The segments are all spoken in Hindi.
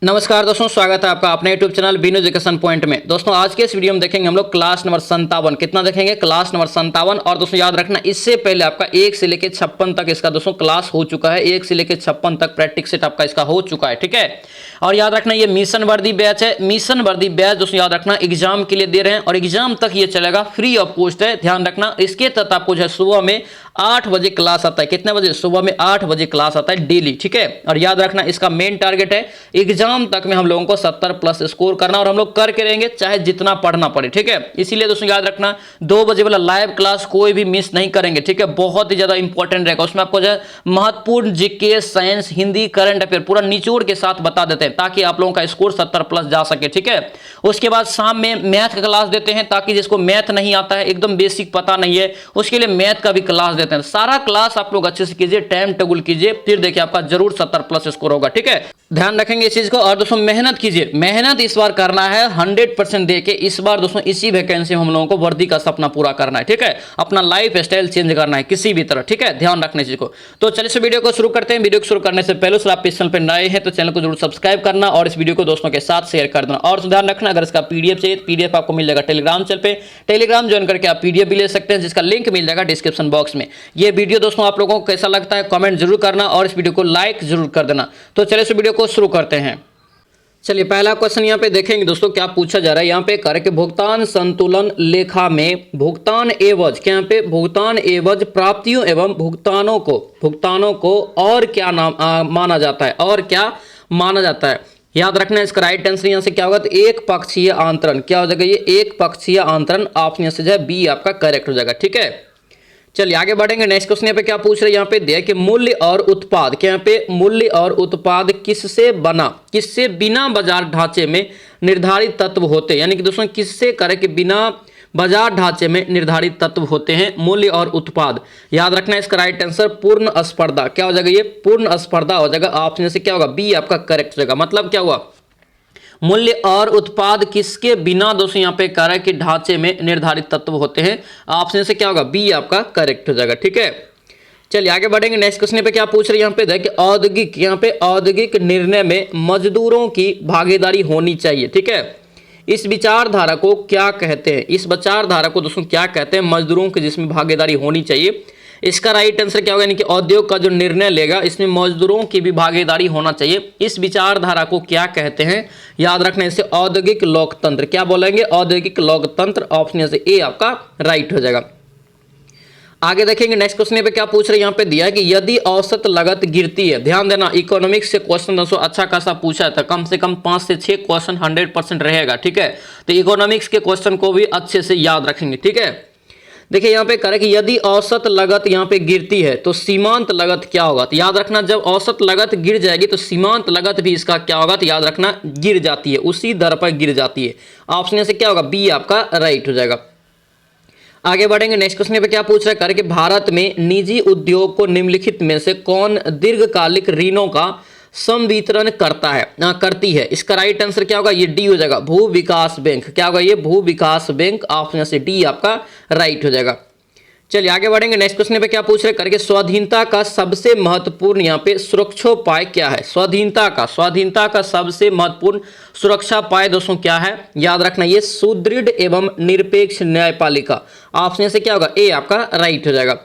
नमस्कार दोस्तों, स्वागत है आपका अपने YouTube channel Binu education point में। दोस्तों आज के इस वीडियो में देखेंगे हम लोग क्लास नंबर 57। कितना देखेंगे? Class number 57। और दोस्तों याद रखना, इससे पहले आपका 1 से लेकर 56 तक इसका दोस्तों क्लास हो चुका है। 1 से लेकर 56 तक प्रैक्टिस सेट आपका इसका हो चुका है, ठीक है। और याद रखना ये मिशन वर्दी बैच है। मिशन वर्दी बैच दोस्तों याद रखना एग्जाम के लिए दे रहे हैं और एग्जाम तक ये चलेगा, फ्री ऑफ कॉस्ट है। ध्यान रखना, इसके तहत आपको जो है सुबह में 8 बजे क्लास आता है। कितने बजे? सुबह में 8 बजे क्लास आता है डेली, ठीक है। और याद रखना इसका मेन टारगेट है एग्जाम तक में हम लोगों को 70+ स्कोर करना, और हम लोग करके रहेंगे चाहे जितना पढ़ना पड़े, ठीक है। इसीलिए दोस्तों याद रखना 2 बजे वाला लाइव क्लास कोई भी मिस नहीं करेंगे, ठीक है। बहुत ही ज्यादा इंपॉर्टेंट रहेगा। उसमें आपको जो है महत्वपूर्ण GK, science, Hindi, current affair पूरा निचोड़ के साथ बता देते हैं ताकि आप लोगों का स्कोर 70+ जा सके, ठीक है। उसके बाद शाम में मैथ का क्लास देते हैं ताकि जिसको मैथ नहीं आता है, एकदम बेसिक पता नहीं है, उसके लिए मैथ का भी क्लास देते हैं। सारा क्लास आप लोग अच्छे से कीजिए, टाइम टेबल कीजिए, फिर देखिए आपका जरूर 70+ स्कोर होगा, ठीक है। ध्यान रखेंगे इस चीज को। और दोस्तों मेहनत कीजिए, मेहनत इस बार करना है 100% देके। इस बार दोस्तों इसी वैकेंसी में हम लोगों को वर्दी का सपना पूरा करना है, ठीक है। अपना लाइफ स्टाइल चेंज करना है किसी भी तरह, ठीक है। ध्यान रखने चीज को। तो चलिए इस वीडियो को शुरू करते हैं। वीडियो को शुरू करने से पहले आप इस चैनल पर नए हैं तो चैनल को जरूर सब्सक्राइब करना और इस वीडियो को दोस्तों के साथ शेयर कर देना। और ध्यान रखना, अगर इसका पीडीएफ चाहिए तो पीडीएफ आपको मिल जाएगा टेलीग्राम चैनल पे। टेलीग्राम ज्वाइन करके आप पीडीएफ भी ले सकते हैं, जिसका लिंक मिल जाएगा डिस्क्रिप्शन बॉक्स में। ये वीडियो दोस्तों आप लोगों को कैसा लगता है कमेंट जरूर करना और इस वीडियो को लाइक जरूर कर देना। तो चलिए इस वीडियो को शुरू करते हैं। चलिए पहला क्वेश्चन यहाँ पे देखेंगे दोस्तों क्या पूछा जा रहा है। यहाँ पे करके भुगतान संतुलन लेखा में भुगतान एवज, क्या यहाँ पे भुगतान एवज प्राप्तियों एवं भुगतानों को और क्या नाम माना जाता है, और क्या माना जाता है। याद रखना इसका राइट आंसर यहाँ से क्या होगा, तो एक पक्षीय आंतरण। क्या हो जाएगा? ये एक पक्षीय आंतरण। ऑप्शन से जो है बी आपका करेक्ट हो जाएगा, ठीक है। चलिए आगे बढ़ेंगे। नेक्स्ट क्वेश्चन यहाँ पे क्या पूछ रहे हैं, यहाँ पे दिया कि मूल्य और उत्पाद, क्या यहाँ पे मूल्य और उत्पाद किससे बिना बाजार ढांचे में निर्धारित तत्व होते हैं। यानी कि दोस्तों किससे करे कि बिना बाजार ढांचे में निर्धारित तत्व होते हैं मूल्य और उत्पाद। याद रखना इसका राइट आंसर पूर्ण स्पर्धा। क्या हो जाएगा? ये पूर्ण स्पर्धा हो जाएगा। ऑप्शन से क्या होगा? बी आपका करेक्ट हो जाएगा। मतलब क्या हुआ, मूल्य और उत्पाद किसके बिना दोस्तों यहाँ पे कह रहा है कि ढांचे में निर्धारित तत्व होते हैं। ऑप्शन से क्या होगा? बी आपका करेक्ट हो जाएगा, ठीक है। चलिए आगे बढ़ेंगे। नेक्स्ट क्वेश्चन पे क्या पूछ रहे हैं, यहाँ पे देखिए औद्योगिक, यहाँ पे औद्योगिक निर्णय में मजदूरों की भागीदारी होनी चाहिए, ठीक है। इस विचारधारा को क्या कहते हैं? इस विचारधारा को दोस्तों क्या कहते हैं? मजदूरों की जिसमें भागीदारी होनी चाहिए। इसका राइट आंसर क्या होगा, यानी कि उद्योग का जो निर्णय लेगा इसमें मजदूरों की भी भागीदारी होना चाहिए। इस विचारधारा को क्या कहते हैं? याद रखना इसे औद्योगिक लोकतंत्र। क्या बोलेंगे? औद्योगिक लोकतंत्र। ऑप्शन से ए आपका राइट हो जाएगा। आगे देखेंगे। नेक्स्ट क्वेश्चन पे क्या पूछ रहे हैं, यहाँ पे दिया है कि यदि औसत लागत गिरती है। ध्यान देना, इकोनॉमिक्स से क्वेश्चन दोस्तों अच्छा खासा पूछा था, कम से कम 5 से 6 क्वेश्चन 100% रहेगा, ठीक है। तो इकोनॉमिक्स के क्वेश्चन को भी अच्छे से याद रखेंगे, ठीक है। देखिए यहाँ पे करें कि यदि औसत लागत यहाँ पे गिरती है तो सीमांत लागत क्या होगा। तो याद रखना जब औसत लागत गिर जाएगी तो सीमांत लागत भी इसका क्या होगा, तो याद रखना गिर जाती है, उसी दर पर गिर जाती है। ऑप्शन से क्या होगा? बी आपका राइट हो जाएगा। आगे बढ़ेंगे। नेक्स्ट क्वेश्चन पे क्या पूछ रहा है, करके भारत में निजी उद्योग को निम्नलिखित में से कौन दीर्घकालिक ऋणों का संवितरण करती है। इसका राइट आंसर क्या होगा? ये डी हो जाएगा, भू विकास बैंक। क्या होगा? ये भू विकास बैंक। ऑप्शन से डी आपका राइट हो जाएगा। चलिए आगे बढ़ेंगे। नेक्स्ट क्वेश्चन पे क्या पूछ रहे करके स्वाधीनता का सबसे महत्वपूर्ण यहाँ पे सुरक्षोपाय क्या है। स्वाधीनता का सबसे महत्वपूर्ण सुरक्षापाय दोस्तों क्या है? याद रखना ये सुदृढ़ एवं निरपेक्ष न्यायपालिका। ऑप्शन से क्या होगा? ए आपका राइट हो जाएगा।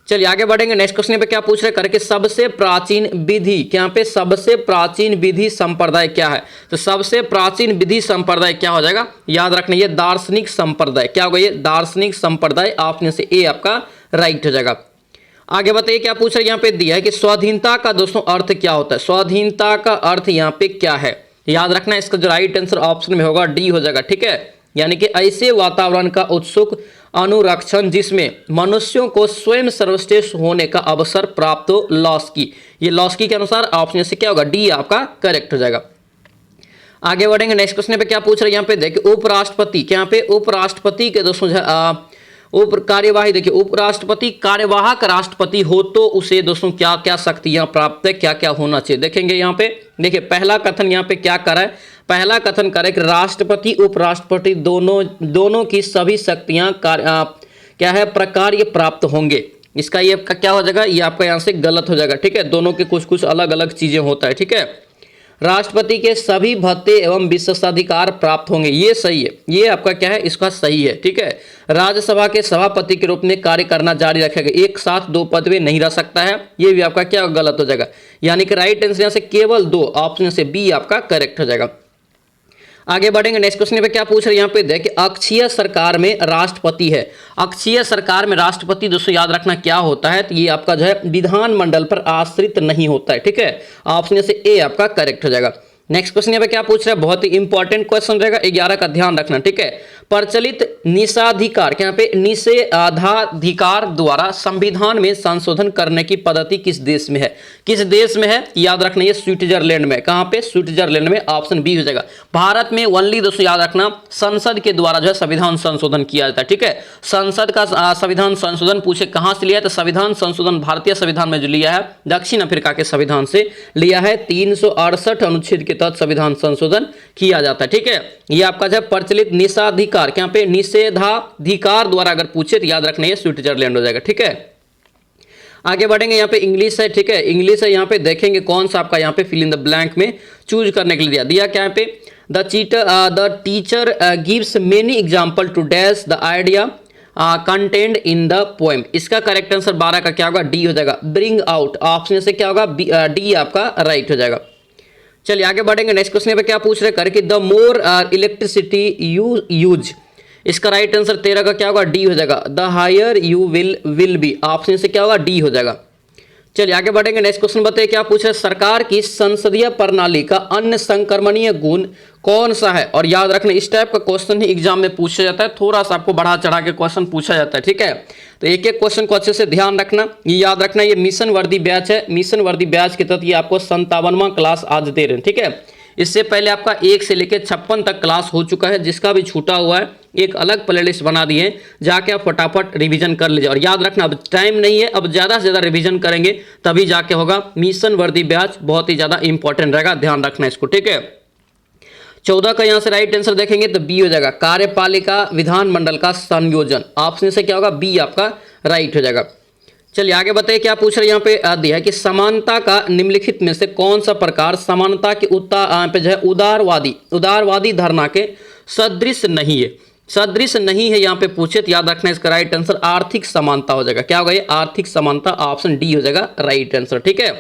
चलिए आगे बढ़ेंगे। नेक्स्ट क्वेश्चन पे क्या पूछ रहे करके सबसे प्राचीन विधि, क्या पे सबसे प्राचीन विधि संप्रदाय क्या है। तो सबसे प्राचीन विधि संप्रदाय क्या हो जाएगा? याद रखना ये दार्शनिक संप्रदाय। क्या होगा? ये दार्शनिक संप्रदाय। ऑप्शन से ए आपका राइट हो जाएगा। आगे बताइए क्या पूछ रहे, यहाँ पे दिया है कि स्वाधीनता का दोस्तों अर्थ क्या होता है। स्वाधीनता का अर्थ यहाँ पे क्या है? याद रखना इसका जो राइट आंसर ऑप्शन में होगा डी हो जाएगा, ठीक है। यानी कि ऐसे वातावरण का उत्सुक अनुरक्षण जिसमें मनुष्यों को स्वयं सर्वश्रेष्ठ होने का अवसर प्राप्त हो, लॉस्की। ये लॉस्की के अनुसार ऑप्शन से क्या होगा? डी आपका करेक्ट हो जाएगा। आगे बढ़ेंगे। नेक्स्ट क्वेश्चन पे क्या पूछ रहे हैं, यहाँ पे देखिए उपराष्ट्रपति, क्या यहाँ पे उपराष्ट्रपति के दोस्तों उप कार्यवाही, देखिए उपराष्ट्रपति कार्यवाहक राष्ट्रपति हो तो उसे दोस्तों क्या क्या शक्तियां प्राप्त है, क्या क्या होना चाहिए। देखेंगे यहाँ पे, देखिए पहला कथन यहाँ पे क्या करा है, पहला कथन करे कि राष्ट्रपति उपराष्ट्रपति दोनों की सभी शक्तियां क्या है प्रकार्य प्राप्त होंगे। इसका ये क्या हो जाएगा, ये आपका यहाँ से गलत हो जाएगा, ठीक है। दोनों के कुछ कुछ अलग अलग चीजें होता है, ठीक है। राष्ट्रपति के सभी भत्ते एवं विशेषाधिकार प्राप्त होंगे। ये सही है, ये आपका क्या है, इसका सही है। ठीक है, राज्यसभा के सभापति के रूप में कार्य करना जारी रखेगा, एक साथ 2 पद में नहीं रह सकता है। ये भी आपका क्या गलत हो जाएगा, यानी कि राइट आंसर यहाँ से केवल 2, ऑप्शन से बी आपका करेक्ट हो जाएगा। आगे बढ़ेंगे, नेक्स्ट क्वेश्चन पे क्या पूछ रहे हैं यहाँ पे देखिए, अक्षीय सरकार में राष्ट्रपति है। अक्षीय सरकार में राष्ट्रपति दोस्तों याद रखना क्या होता है, तो ये आपका जो है विधानमंडल पर आश्रित नहीं होता है। ठीक है, ऑप्शन से ए आपका करेक्ट हो जाएगा। नेक्स्ट क्वेश्चन यहाँ पे क्या पूछ रहा है, बहुत ही इंपॉर्टेंट क्वेश्चन रहेगा, 11 का ध्यान रखना। ठीक है, प्रचलित निषेधाधिकार, यहाँ पे निषेधाधिकार द्वारा संविधान में संशोधन करने की पद्धति किस देश में है? किस देश में है याद रखना, ये स्विट्जरलैंड में। कहाँ पे? स्विट्जरलैंड में, ऑप्शन बी हो जाएगा। भारत में ओनली दोस्तों याद रखना संसद के द्वारा जो है संविधान संशोधन किया जाता है। ठीक है, संसद का संविधान संशोधन पूछे कहां से लिया है, तो संविधान संशोधन भारतीय संविधान में जो लिया है दक्षिण अफ्रीका के संविधान से लिया है। 368 अनुच्छेद के तहत संविधान संशोधन किया जाता है। ठीक है, ये आपका जो प्रचलित निषेधाधिकार, यहाँ पे निषेधाधिकार द्वारा अगर पूछे तो याद रखना ये स्विट्जरलैंड हो जाएगा। ठीक है, आगे बढ़ेंगे, यहाँ पे इंग्लिश है। ठीक है, इंग्लिश है, यहाँ पे देखेंगे कौन सा आपका यहाँ पे फिल इन द ब्लैंक में चूज करने के लिए दिया क्या यहाँ पे, the teacher gives many example to dash the idea content in the poem. इसका करेक्ट आंसर 12 का क्या होगा, डी हो जाएगा। ब्रिंग आउट, ऑप्शन से क्या होगा, डी आपका राइट हो जाएगा। चलिए आगे बढ़ेंगे, नेक्स्ट क्वेश्चन पे क्या पूछ रहे हैं करके, the more electricity you use. इसका राइट आंसर 13 का क्या होगा, डी हो जाएगा। The higher you will be, option से क्या होगा, डी हो जाएगा। चलिए आगे बढ़ेंगे, नेक्स्ट क्वेश्चन बताइए क्या पूछ रहे हैं, सरकार की संसदीय प्रणाली का अन्य संक्रमणीय गुण कौन सा है? और याद रखना इस टाइप का क्वेश्चन ही एग्जाम में पूछा जाता है, थोड़ा सा आपको बढ़ा चढ़ा के क्वेश्चन पूछा जाता है। ठीक है, तो एक एक क्वेश्चन को अच्छे से ध्यान रखना। ये याद रखना, ये मिशन वर्दी बैच है, मिशन वर्दी बैच के तहत ये आपको 57वां क्लास आज दे रहे हैं। ठीक है, इससे पहले आपका 1 से लेकर 56 तक क्लास हो चुका है, जिसका भी छूटा हुआ है एक अलग प्लेलिस्ट बना दिए हैं, जाके आप फटाफट रिवीजन कर लीजिए। और याद रखना अब टाइम नहीं है, अब ज़्यादा से ज़्यादा रिवीजन करेंगे तभी जाके होगा। मिशन वर्दी बैच बहुत ही ज़्यादा इंपॉर्टेंट रहेगा, ध्यान रखना इसको। ठीक है, 14 का यहाँ से राइट आंसर देखेंगे तो बी हो जाएगा, कार्यपालिका विधानमंडल का संयोजन। ऑप्शन से क्या होगा, बी आपका राइट हो जाएगा। चलिए आगे बताइए क्या पूछ रहे हैं, यहाँ पे दिया है कि समानता का निम्नलिखित में से कौन सा प्रकार समानता के पे जो है उदारवादी धारणा के सदृश नहीं है? सदृश नहीं है यहाँ पे पूछे तो याद रखना इसका राइट आंसर आर्थिक समानता हो जाएगा। क्या होगा ये, आर्थिक समानता, ऑप्शन डी हो जाएगा राइट आंसर। ठीक है,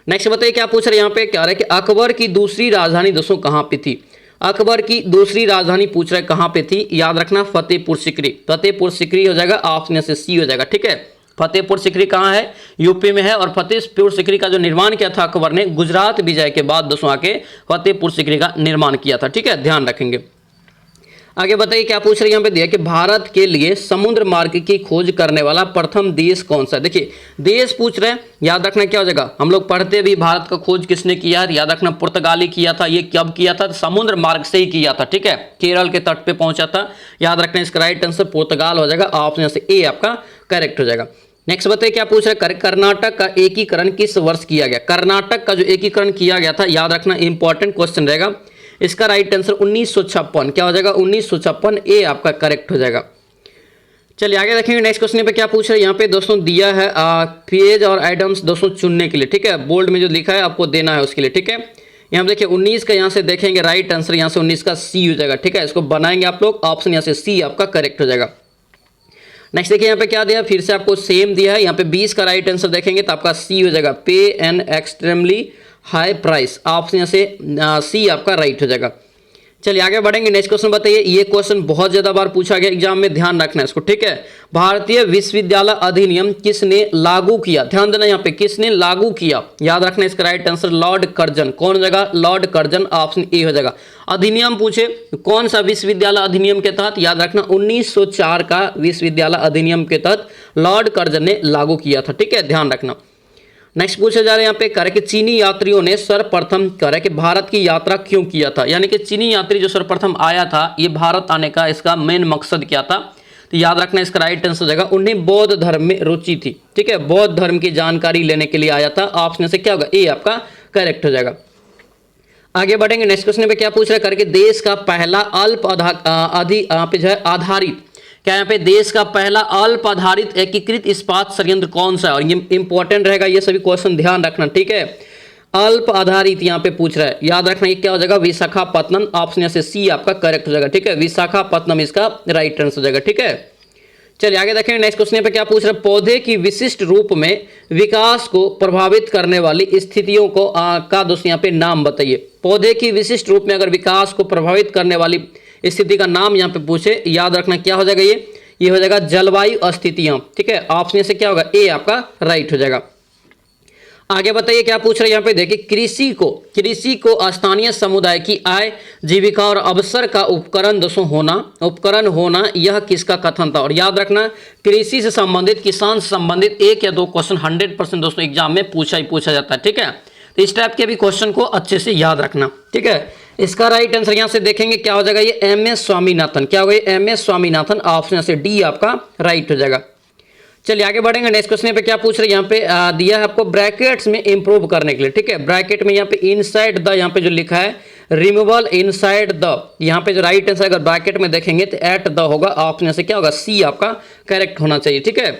नेक्स्ट बताइए क्या पूछ रहे हैं, यहाँ पे क्या रहा है कि अकबर की दूसरी राजधानी दोस्तों कहाँ पे थी? अकबर की दूसरी राजधानी पूछ रहे कहाँ पे थी, याद रखना फतेहपुर सीकरी। फतेहपुर सीकरी हो जाएगा, ऑप्शन से सी हो जाएगा। ठीक है, फतेहपुर सीकरी कहाँ है, यूपी में है। और फतेहपुर सीकरी का जो निर्माण किया था अकबर ने गुजरात विजय के बाद दोस्तों आके फतेहपुर सीकरी का निर्माण किया था। ठीक है, ध्यान रखेंगे। आगे बताइए क्या पूछ रहे हैं, यहाँ पे दिया कि भारत के लिए समुद्र मार्ग की खोज करने वाला प्रथम देश कौन सा है? देखिए देश पूछ रहे हैं, याद रखना क्या हो जाएगा, हम लोग पढ़ते भी भारत का खोज किसने किया है, याद रखना पुर्तगाली किया था। ये कब किया था, समुद्र मार्ग से ही किया था। ठीक है, केरल के तट पे पहुंचा था, याद रखना इसका राइट आंसर पुर्तगाल हो जाएगा, ऑप्शन से ए आपका करेक्ट हो जाएगा। नेक्स्ट बताइए क्या पूछ रहे हैं, कर्नाटक का एकीकरण किस वर्ष किया गया? कर्नाटक का जो एकीकरण किया गया था, याद रखना इंपॉर्टेंट क्वेश्चन रहेगा, इसका राइट आंसर 1956 क्या हो जाएगा, 1956 ए आपका करेक्ट हो जाएगा। चलिए आगे देखेंगे, नेक्स्ट क्वेश्चन पे क्या पूछ रहे हैं, यहाँ पे दोस्तों दिया है पेज और आइटम्स दोस्तों चुनने के लिए। ठीक है, बोल्ड में जो लिखा है आपको देना है उसके लिए। ठीक है, यहाँ देखिए 19 का यहाँ से देखेंगे राइट आंसर, यहाँ से 19 का सी हो जाएगा। ठीक है, इसको बनाएंगे आप लोग, ऑप्शन यहाँ से सी आपका करेक्ट हो जाएगा। नेक्स्ट देखिए यहाँ पे क्या दिया, फिर से आपको सेम दिया है, यहाँ पे 20 का राइट आंसर देखेंगे तो आपका सी हो जाएगा, पे an extremely high price, option यहाँ से सी आपका राइट हो जाएगा। चलिए आगे बढ़ेंगे, नेक्स्ट क्वेश्चन बताइए, ये क्वेश्चन बहुत ज्यादा बार पूछा गया एग्जाम में, ध्यान रखना है इसको। ठीक है, भारतीय विश्वविद्यालय अधिनियम किसने लागू किया? ध्यान देना यहाँ पे, किसने लागू किया, याद रखना इसका राइट आंसर लॉर्ड कर्जन। कौन हो जाएगा, लॉर्ड कर्जन, ऑप्शन ए हो जाएगा। अधिनियम पूछे कौन सा विश्वविद्यालय अधिनियम के तहत, याद रखना 1904 का विश्वविद्यालय अधिनियम के तहत लॉर्ड कर्जन ने लागू किया था। ठीक है, ध्यान रखना। नेक्स्ट पूछा जा रहा है यहाँ पे करे कि चीनी यात्रियों ने सर्वप्रथम करे कि भारत की यात्रा क्यों किया था? यानी कि चीनी यात्री जो सर्वप्रथम आया था, ये भारत आने का इसका मेन मकसद क्या था? तो याद रखना इसका राइट आंसर हो जाएगा, उन्हें बौद्ध धर्म में रुचि थी। ठीक है, बौद्ध धर्म की जानकारी लेने के लिए आया था, ऑप्शन से क्या होगा, ए आपका करेक्ट हो जाएगा। आगे बढ़ेंगे, नेक्स्ट क्वेश्चन पे क्या पूछ रहे करके देश का पहला अल्प आधारित क्या यहाँ पे देश का पहला अल्प आधारित एकीकृत इस्पात संयंत्र कौन सा है? और ये इंपॉर्टेंट रहेगा, ये सभी क्वेश्चन ध्यान रखना। ठीक है, अल्प आधारित यहाँ पे पूछ रहा है, याद रखना ये क्या हो जाएगा, विशाखापत्तनम। ऑप्शन यहाँ से सी आपका करेक्ट हो जाएगा, ठीक है, विशाखापत्तनम इसका राइट आंसर हो जाएगा, ठीक है। चलिए आगे देखेंगे नेक्स्ट क्वेश्चन पे क्या पूछ रहे हैं, पौधे की विशिष्ट रूप में विकास को प्रभावित करने वाली स्थितियों को का दोस्तों यहाँ पे नाम बताइए। पौधे की विशिष्ट रूप में अगर विकास को प्रभावित करने वाली स्थिति का नाम यहाँ पे पूछे, याद रखना क्या हो जाएगा, ये हो जाएगा जलवायु स्थितियां, ठीक है। ऑप्शन से क्या होगा, ए आपका राइट हो जाएगा। आगे बताइए क्या पूछ रहे हैं यहाँ पे, देखिए कृषि को स्थानीय समुदाय की आय, जीविका और अवसर का उपकरण होना यह किसका कथन था। और याद रखना कृषि से संबंधित, किसान से संबंधित 1 या 2 क्वेश्चन 100% दोस्तों एग्जाम में पूछा जाता है, ठीक है। तो इस टाइप के भी क्वेश्चन को अच्छे से याद रखना, ठीक है। इसका राइट आंसर यहाँ से देखेंगे क्या हो जाएगा, ये MS स्वामीनाथन, क्या होगा, MS स्वामीनाथन। ऑप्शन से डी आपका राइट हो जाएगा। चलिए आगे बढ़ेंगे नेक्स्ट क्वेश्चन पे क्या पूछ रहे हैं, यहाँ पे दिया है आपको ब्रैकेट्स में इंप्रूव करने के लिए, ठीक है। ब्रैकेट में यहाँ पे इनसाइड द, यहाँ पे जो लिखा है रिमूवल इनसाइड द, यहाँ पे जो राइट आंसर अगर ब्रैकेट में देखेंगे तो एट द होगा। ऑप्शन से क्या होगा, सी आपका करेक्ट होना चाहिए, ठीक है।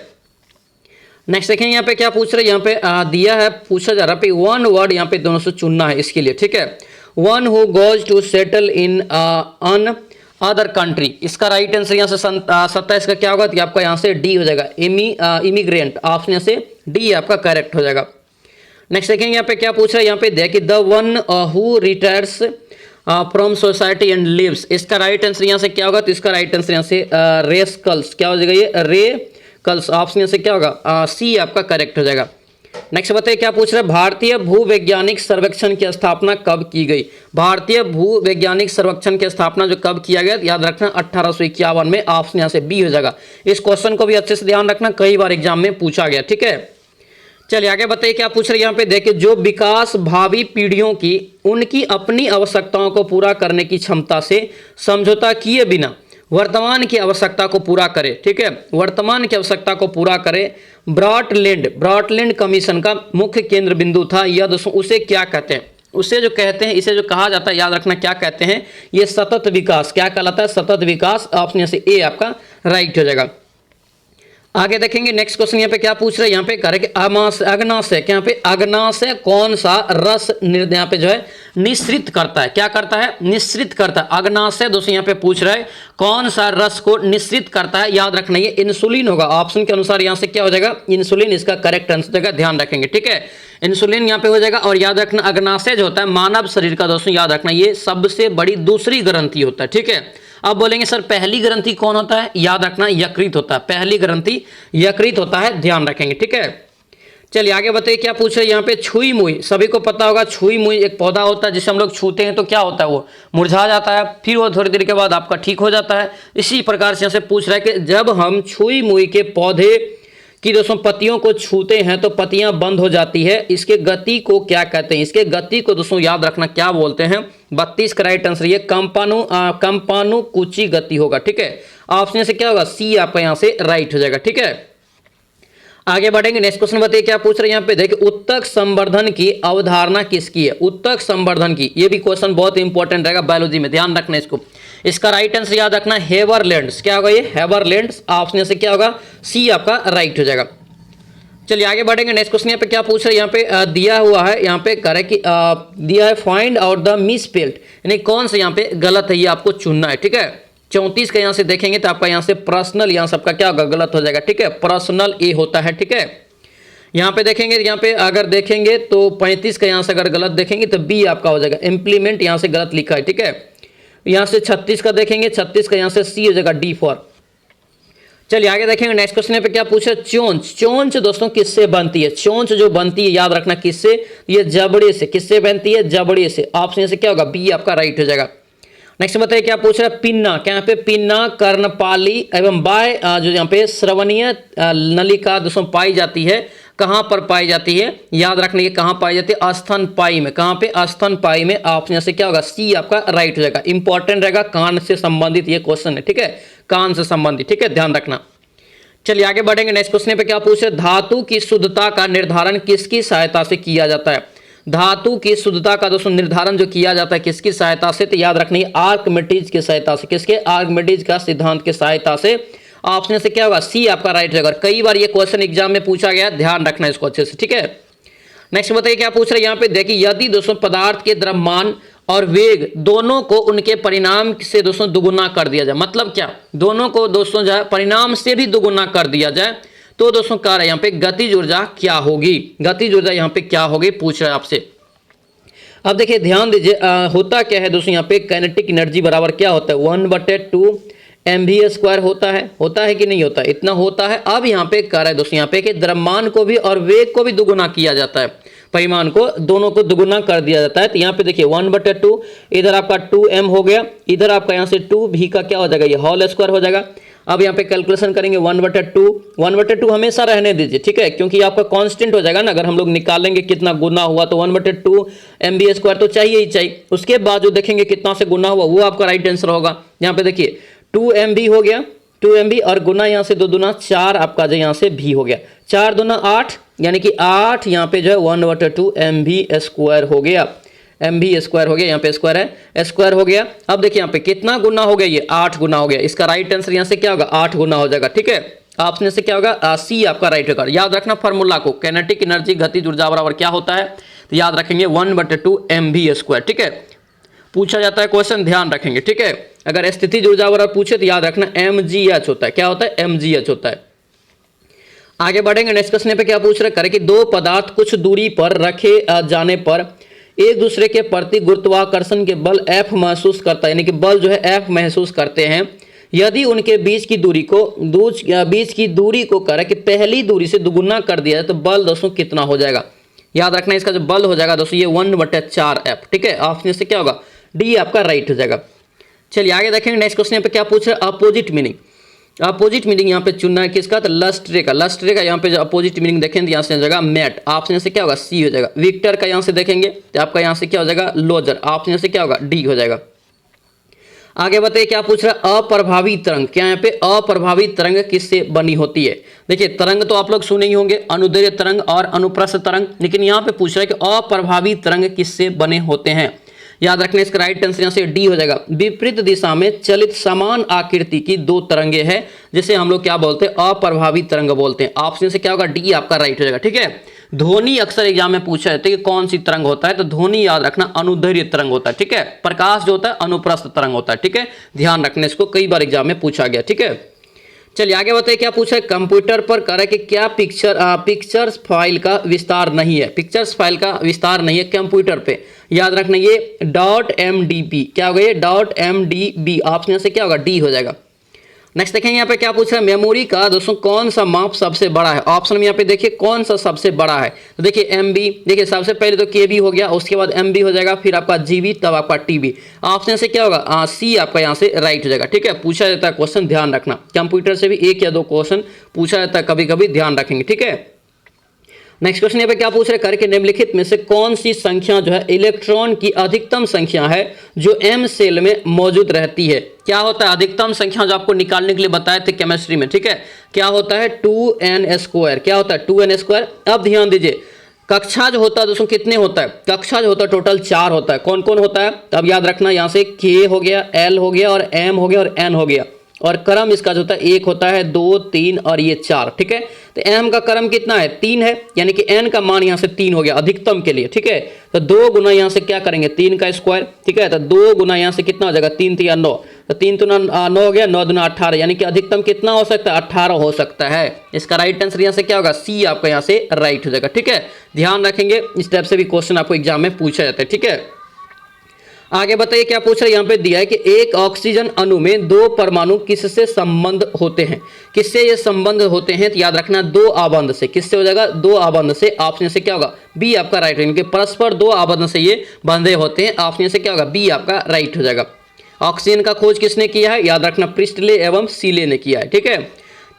नेक्स्ट देखेंगे यहाँ पे क्या पूछ रहे हैं, यहाँ पे दिया है, पूछा जा रहा है वन वर्ड यहाँ पे दोनों से चुनना है इसके लिए, ठीक है। One who goes to settle in an other country, इसका राइट आंसर यहाँ से 27 का क्या होगा, तो आपका यहाँ से डी हो जाएगा, इमिग्रेंट। ऑप्शन से डी आपका करेक्ट हो जाएगा। नेक्स्ट देखेंगे यहाँ पे क्या पूछ रहा है, यहाँ पे देखिए the one who retires from society and lives, इसका राइट आंसर यहाँ से क्या होगा, तो इसका राइट आंसर यहाँ से रेस्कल्स, क्या हो जाएगा, ये रेकल्स। ऑप्शन से क्या होगा, सी आपका करेक्ट हो जाएगा। नेक्स्ट बताइए क्या पूछ रहे हैं, भारतीय भूवैज्ञानिक सर्वेक्षण की स्थापना कब की गई। भारतीय भूवैज्ञानिक सर्वेक्षण की स्थापना जो कब किया गया, याद रखना 1851 में। ऑप्शन यहाँ से बी हो जाएगा। इस क्वेश्चन को भी अच्छे से ध्यान रखना, कई बार एग्जाम में पूछा गया, ठीक है। चलिए आगे बताइए क्या पूछ रहे हैं यहाँ पे, देखिए जो विकास भावी पीढ़ियों की उनकी अपनी आवश्यकताओं को पूरा करने की क्षमता से समझौता किए बिना वर्तमान की आवश्यकता को पूरा करे, ठीक है, वर्तमान की आवश्यकता को पूरा करे। ब्रॉटलैंड कमीशन का मुख्य केंद्र बिंदु था यह दोस्तों, उसे क्या कहते हैं, उसे जो कहते हैं, इसे जो कहा जाता है, याद रखना क्या कहते हैं, ये सतत विकास, क्या कहलाता है, सतत विकास। ऑप्शन से ए आपका राइट हो जाएगा। आगे देखेंगे नेक्स्ट क्वेश्चन यहाँ पे क्या पूछ रहे हैं, यहाँ पे कह रहे कि अग्नाशय, यहाँ पे अग्नाशय कौन सा रस यहाँ पे जो है निश्रित करता है, क्या करता है, निश्रित करता है। अग्नाशय दोस्तों यहाँ पे पूछ रहा है कौन सा रस को निश्रित करता है, याद रखना ये इंसुलिन होगा। ऑप्शन के अनुसार यहाँ से क्या हो जाएगा, इंसुलिन इसका करेक्ट आंसर देगा, ध्यान रखेंगे, ठीक है। इंसुलिन यहाँ पे हो जाएगा। और याद रखना अग्नाशय जो होता है मानव शरीर का दोस्तों, याद रखना ये सबसे बड़ी दूसरी ग्रंथि होता है, ठीक है। अब बोलेंगे सर पहली ग्रंथि कौन होता है, याद रखना यकृत होता है, पहली ग्रंथि यकृत होता है, ध्यान रखेंगे, ठीक है। चलिए आगे बताइए क्या पूछ रहे हैं यहाँ पे, छुई मुई, सभी को पता होगा छुई मुई एक पौधा होता है जिसे हम लोग छूते हैं तो क्या होता है, वो मुरझा जाता है, फिर वो थोड़ी देर के बाद आपका ठीक हो जाता है। इसी प्रकार से यहाँ से पूछ रहा है कि जब हम छुई मुई के पौधे कि दोस्तों पत्तियों को छूते हैं तो पत्तियां बंद हो जाती है, इसके गति को क्या कहते हैं, इसके गति को दोस्तों याद रखना क्या बोलते हैं। 32 का राइट आंसर ये कंपानु कुची गति होगा, ठीक है। ऑप्शन से क्या होगा, सी आपका यहाँ से राइट हो जाएगा, ठीक है। आगे बढ़ेंगे नेक्स्ट क्वेश्चन बताइए क्या पूछ रहे हैं यहाँ पे, देखिए उत्तक संवर्धन की अवधारणा किसकी है, उत्तक संवर्धन की, ये भी क्वेश्चन बहुत इंपॉर्टेंट रहेगा बायोलॉजी में, ध्यान रखना इसको। इसका राइट आंसर याद रखना हेवरलैंड्स, क्या होगा ये हेवरलैंड्स। ऑप्शन से क्या होगा, सी आपका राइट हो जाएगा। चलिए आगे बढ़ेंगे नेक्स्ट क्वेश्चन यहाँ पे क्या पूछ रहे हैं, यहाँ पे दिया हुआ है, यहाँ पे करे कि दिया है फाइंड आउट द मिसस्पेल्ड, यानी कौन सा यहाँ पे गलत है ये आपको चुनना है, ठीक है। 34 का यहाँ से देखेंगे तो आपका यहाँ से पर्सनल, यहाँ सबका क्या होगा, गलत हो जाएगा, ठीक है। पर्सनल ए होता है, ठीक है। यहाँ पे देखेंगे, यहाँ पे अगर देखेंगे तो 35 का यहाँ से अगर गलत देखेंगे तो बी आपका हो जाएगा, इम्प्लीमेंट यहाँ से गलत लिखा है, ठीक है। यहाँ से 36 का देखेंगे, 36 का यहाँ से सी हो जाएगा, डी फॉर। चलिए आगे देखेंगे नेक्स्ट क्वेश्चन पे क्या पूछे, चोंच, चोंच दोस्तों किससे बनती है, चोंच जो बनती है याद रखना किससे, ये जबड़े से, किससे बनती है, जबड़े से। ऑप्शन से क्या होगा, बी आपका राइट हो जाएगा। नेक्स्ट बताइए क्या पूछ रहा है, पिन्ना, क्या यहाँ पे पिन्ना कर्णपाली एवं बाय जो यहाँ पे श्रवणीय नलिका दोस्तों पाई जाती है, कहाँ पर पाई जाती है, याद रखने के कहाँ पाई जाती है, स्तनपायी में, कहाँ पे, स्तनपायी में। ऑप्शन से क्या होगा, सी आपका राइट हो जाएगा। इंपॉर्टेंट रहेगा, कान से संबंधित ये क्वेश्चन है, ठीक है, कान से संबंधित, ठीक है, ध्यान रखना। चलिए आगे बढ़ेंगे नेक्स्ट क्वेश्चन पे क्या पूछ रहे, धातु की शुद्धता का निर्धारण किसकी सहायता से किया जाता है, धातु की शुद्धता का दोस्तों निर्धारण जो किया जाता है किसकी सहायता से, तो याद रखनी आर्किमिडीज की सहायता से, किसके, आर्किमिडीज का सिद्धांत की सहायता से। ऑप्शन से क्या होगा, सी आपका राइट रहेगा। कई बार ये क्वेश्चन एग्जाम में पूछा गया, ध्यान रखना इसको अच्छे से, ठीक है। नेक्स्ट बताइए क्या पूछ रहे हैं यहाँ पे, देखिए यदि दोस्तों पदार्थ के द्रव्यमान और वेग दोनों को उनके परिणाम से दोस्तों दुगुना कर दिया जाए, मतलब क्या, दोनों को दोस्तों जो है परिणाम से भी दुगुना कर दिया जाए, तो दोस्तों कह रहे हैं यहाँ पे गतिज ऊर्जा क्या होगी, गतिज ऊर्जा यहाँ पे क्या होगी पूछ रहा है आपसे। अब देखिए ध्यान दीजिए, होता क्या है दोस्तों यहाँ पे, काइनेटिक एनर्जी बराबर क्या होता है 1/2 mv² होता है कि नहीं होता, इतना होता है। अब यहाँ पे कह रहा है दोस्तों यहाँ पे कि द्रव्यमान को भी और वेग को भी दुगुना किया जाता है, परिमाण को दोनों को दुगुना कर दिया जाता है। तो यहाँ पे देखिए 1/2, इधर आपका 2m हो गया, इधर आपका यहाँ से 2v का क्या हो जाएगा, ये होल स्क्वायर हो जाएगा। अब यहाँ पे कैलकुलेशन करेंगे 1/2 हमेशा रहने दीजिए, ठीक है, क्योंकि आपका कांस्टेंट हो जाएगा ना, अगर हम लोग निकालेंगे कितना गुना हुआ तो 1/2 mv² तो चाहिए ही चाहिए। उसके बाद जो देखेंगे कितना से गुना हुआ वो आपका राइट आंसर होगा। यहाँ पे देखिए 2mv हो गया, 2mv और गुना यहाँ से 2 दूना 4 आपका जो यहाँ से v हो गया, 4 दूना 8 यानी कि 8 यहाँ पे जो है 1/2 mv² हो गया, mv² हो गया, यहाँ पे स्क्वायर है, स्क्वायर हो गया। अब देखिए यहाँ पे कितना गुना हो गया, ये 8 गुना हो गया। इसका राइट आंसर यहाँ से क्या होगा 8 गुना हो जाएगा, ठीक है। ऑप्शन से क्या होगा सी आपका राइट होगा। याद रखना फार्मूला को, काइनेटिक एनर्जी गतिज ऊर्जा बराबर क्या होता है, तो याद रखेंगे 1/2 mv², ठीक है। पूछा जाता है क्वेश्चन, ध्यान रखेंगे, ठीक है। अगर स्थितिज ऊर्जा बराबर पूछे तो याद रखना mgh होता है, क्या होता है mgh होता है। आगे बढ़ेंगे नेक्स्ट क्वेश्चन पे क्या पूछ रहे हैं कि दो पदार्थ कुछ दूरी पर रखे जाने पर एक दूसरे के प्रति गुरुत्वाकर्षण के बल F महसूस करता है, यानी कि बल जो है F महसूस करते हैं। यदि उनके बीच की दूरी को करें कि पहली दूरी से दुगुना कर दिया जाए तो बल दोस्तों कितना हो जाएगा। याद रखना इसका जो बल हो जाएगा दोस्तों ये 1/4F, ठीक है। ऑप्शन से क्या होगा डी आपका राइट हो जाएगा। चलिए आगे देखेंगे नेक्स्ट क्वेश्चन पे क्या पूछ रहे हैं, अपोजिट मीनिंग। अपोजिट मीनिंग यहाँ पे चुनना है किसका, तो लस्ट्रे का यहाँ पे जो अपोजिट मीनिंग देखेंगे तो यहाँ से हो जाएगा मैट, ऑप्शन से क्या होगा सी हो जाएगा। विक्टर का यहाँ से देखेंगे तो आपका यहाँ से क्या हो जाएगा लोजर, ऑप्शन से क्या होगा डी हो जाएगा। आगे बताइए क्या पूछ रहा है, अप्रभावी तरंग। क्या यहाँ पे अप्रभावी तरंग किससे बनी होती है। देखिए तरंग तो आप लोग सुने ही होंगे, अनुदैर्ध्य तरंग और अनुप्रस्थ तरंग, लेकिन यहाँ पे पूछ रहा है कि अप्रभावी तरंग किससे बने होते हैं। याद रखना इसका राइट आंसर यहाँ से डी हो जाएगा। विपरीत दिशा में चलित समान आकृति की दो तरंगे हैं जिसे हम लोग क्या बोलते हैं अप्रभावी तरंग बोलते हैं। ऑप्शन से क्या होगा डी आपका राइट हो जाएगा, ठीक है। ध्वनि अक्सर एग्जाम में पूछा जाता है कि कौन सी तरंग होता है, तो ध्वनि याद रखना अनुदैर्ध्य तरंग होता है, ठीक है। प्रकाश जो होता है अनुप्रस्थ तरंग होता है, ठीक है। ध्यान रखना इसको, कई बार एग्जाम में पूछा गया, ठीक है। चलिए आगे बताइए क्या पूछा है, कंप्यूटर पर करें कि क्या पिक्चर्स फाइल का विस्तार नहीं है। पिक्चर्स फाइल का विस्तार नहीं है कंप्यूटर पे। याद रखना ये .mdb क्या होगा, ये .mdb ऑप्शन से क्या होगा डी हो जाएगा। नेक्स्ट देखेंगे यहाँ पे क्या पूछ रहा है, मेमोरी का दोस्तों कौन सा माप सबसे बड़ा है। ऑप्शन में यहाँ पे देखिए कौन सा सबसे बड़ा है, तो देखिए MB, देखिए सबसे पहले तो KB हो गया, उसके बाद MB हो जाएगा, फिर आपका GB, तब आपका TB। ऑप्शन से क्या होगा सी आपका यहाँ से राइट हो जाएगा, ठीक है। पूछा जाता है क्वेश्चन, ध्यान रखना कंप्यूटर से भी 1 या 2 क्वेश्चन पूछा जाता है, कभी कभी ध्यान रखेंगे, ठीक है। नेक्स्ट क्वेश्चन यहाँ पे क्या पूछ रहे हैं, करके निम्नलिखित में से कौन सी संख्या जो है इलेक्ट्रॉन की अधिकतम संख्या है जो M सेल में मौजूद रहती है। क्या होता है अधिकतम संख्या जो आपको निकालने के लिए बताए थे केमिस्ट्री में, ठीक है। क्या होता है 2n², क्या होता है 2n²। अब ध्यान दीजिए कक्षा जो होता है दोस्तों कितने होता है, कक्षा जो होता है टोटल 4 होता है। कौन कौन होता है, अब याद रखना यहाँ से K हो गया, L हो गया और M हो गया और N हो गया, और क्रम इसका जो होता है 1 होता है, 2, 3 और ये 4, ठीक है। तो m का क्रम कितना है 3 है, यानी कि n का मान यहाँ से 3 हो गया अधिकतम के लिए, ठीक है। तो 2 गुना यहाँ से क्या करेंगे 3 का स्क्वायर, ठीक है। तो 2 गुना यहाँ से कितना हो जाएगा 3 3 9, तो 3 तो 9 हो गया, 9 दूना 18, यानी कि अधिकतम कितना हो सकता है 18 हो सकता है। इसका राइट आंसर यहाँ से क्या होगा सी आपका यहाँ से राइट हो जाएगा, ठीक है। ध्यान रखेंगे इस टाइप से भी क्वेश्चन आपको एग्जाम में पूछा जाता है, ठीक है। आगे बताइए क्या पूछ रहा है, यहाँ पे दिया है कि एक ऑक्सीजन अणु में 2 परमाणु किससे संबंध होते हैं। किससे ये संबंध होते हैं, तो याद रखना 2 आबंध से। किससे हो जाएगा 2 आबंध से। ऑप्शन से क्या होगा बी आपका राइट हो जाएगा, परस्पर 2 आबंध से ये बंधे होते हैं। ऑप्शन से क्या होगा बी आपका राइट हो जाएगा। ऑक्सीजन का खोज किसने किया है, याद रखना प्रिस्टले एवं सीले ने किया है, ठीक है।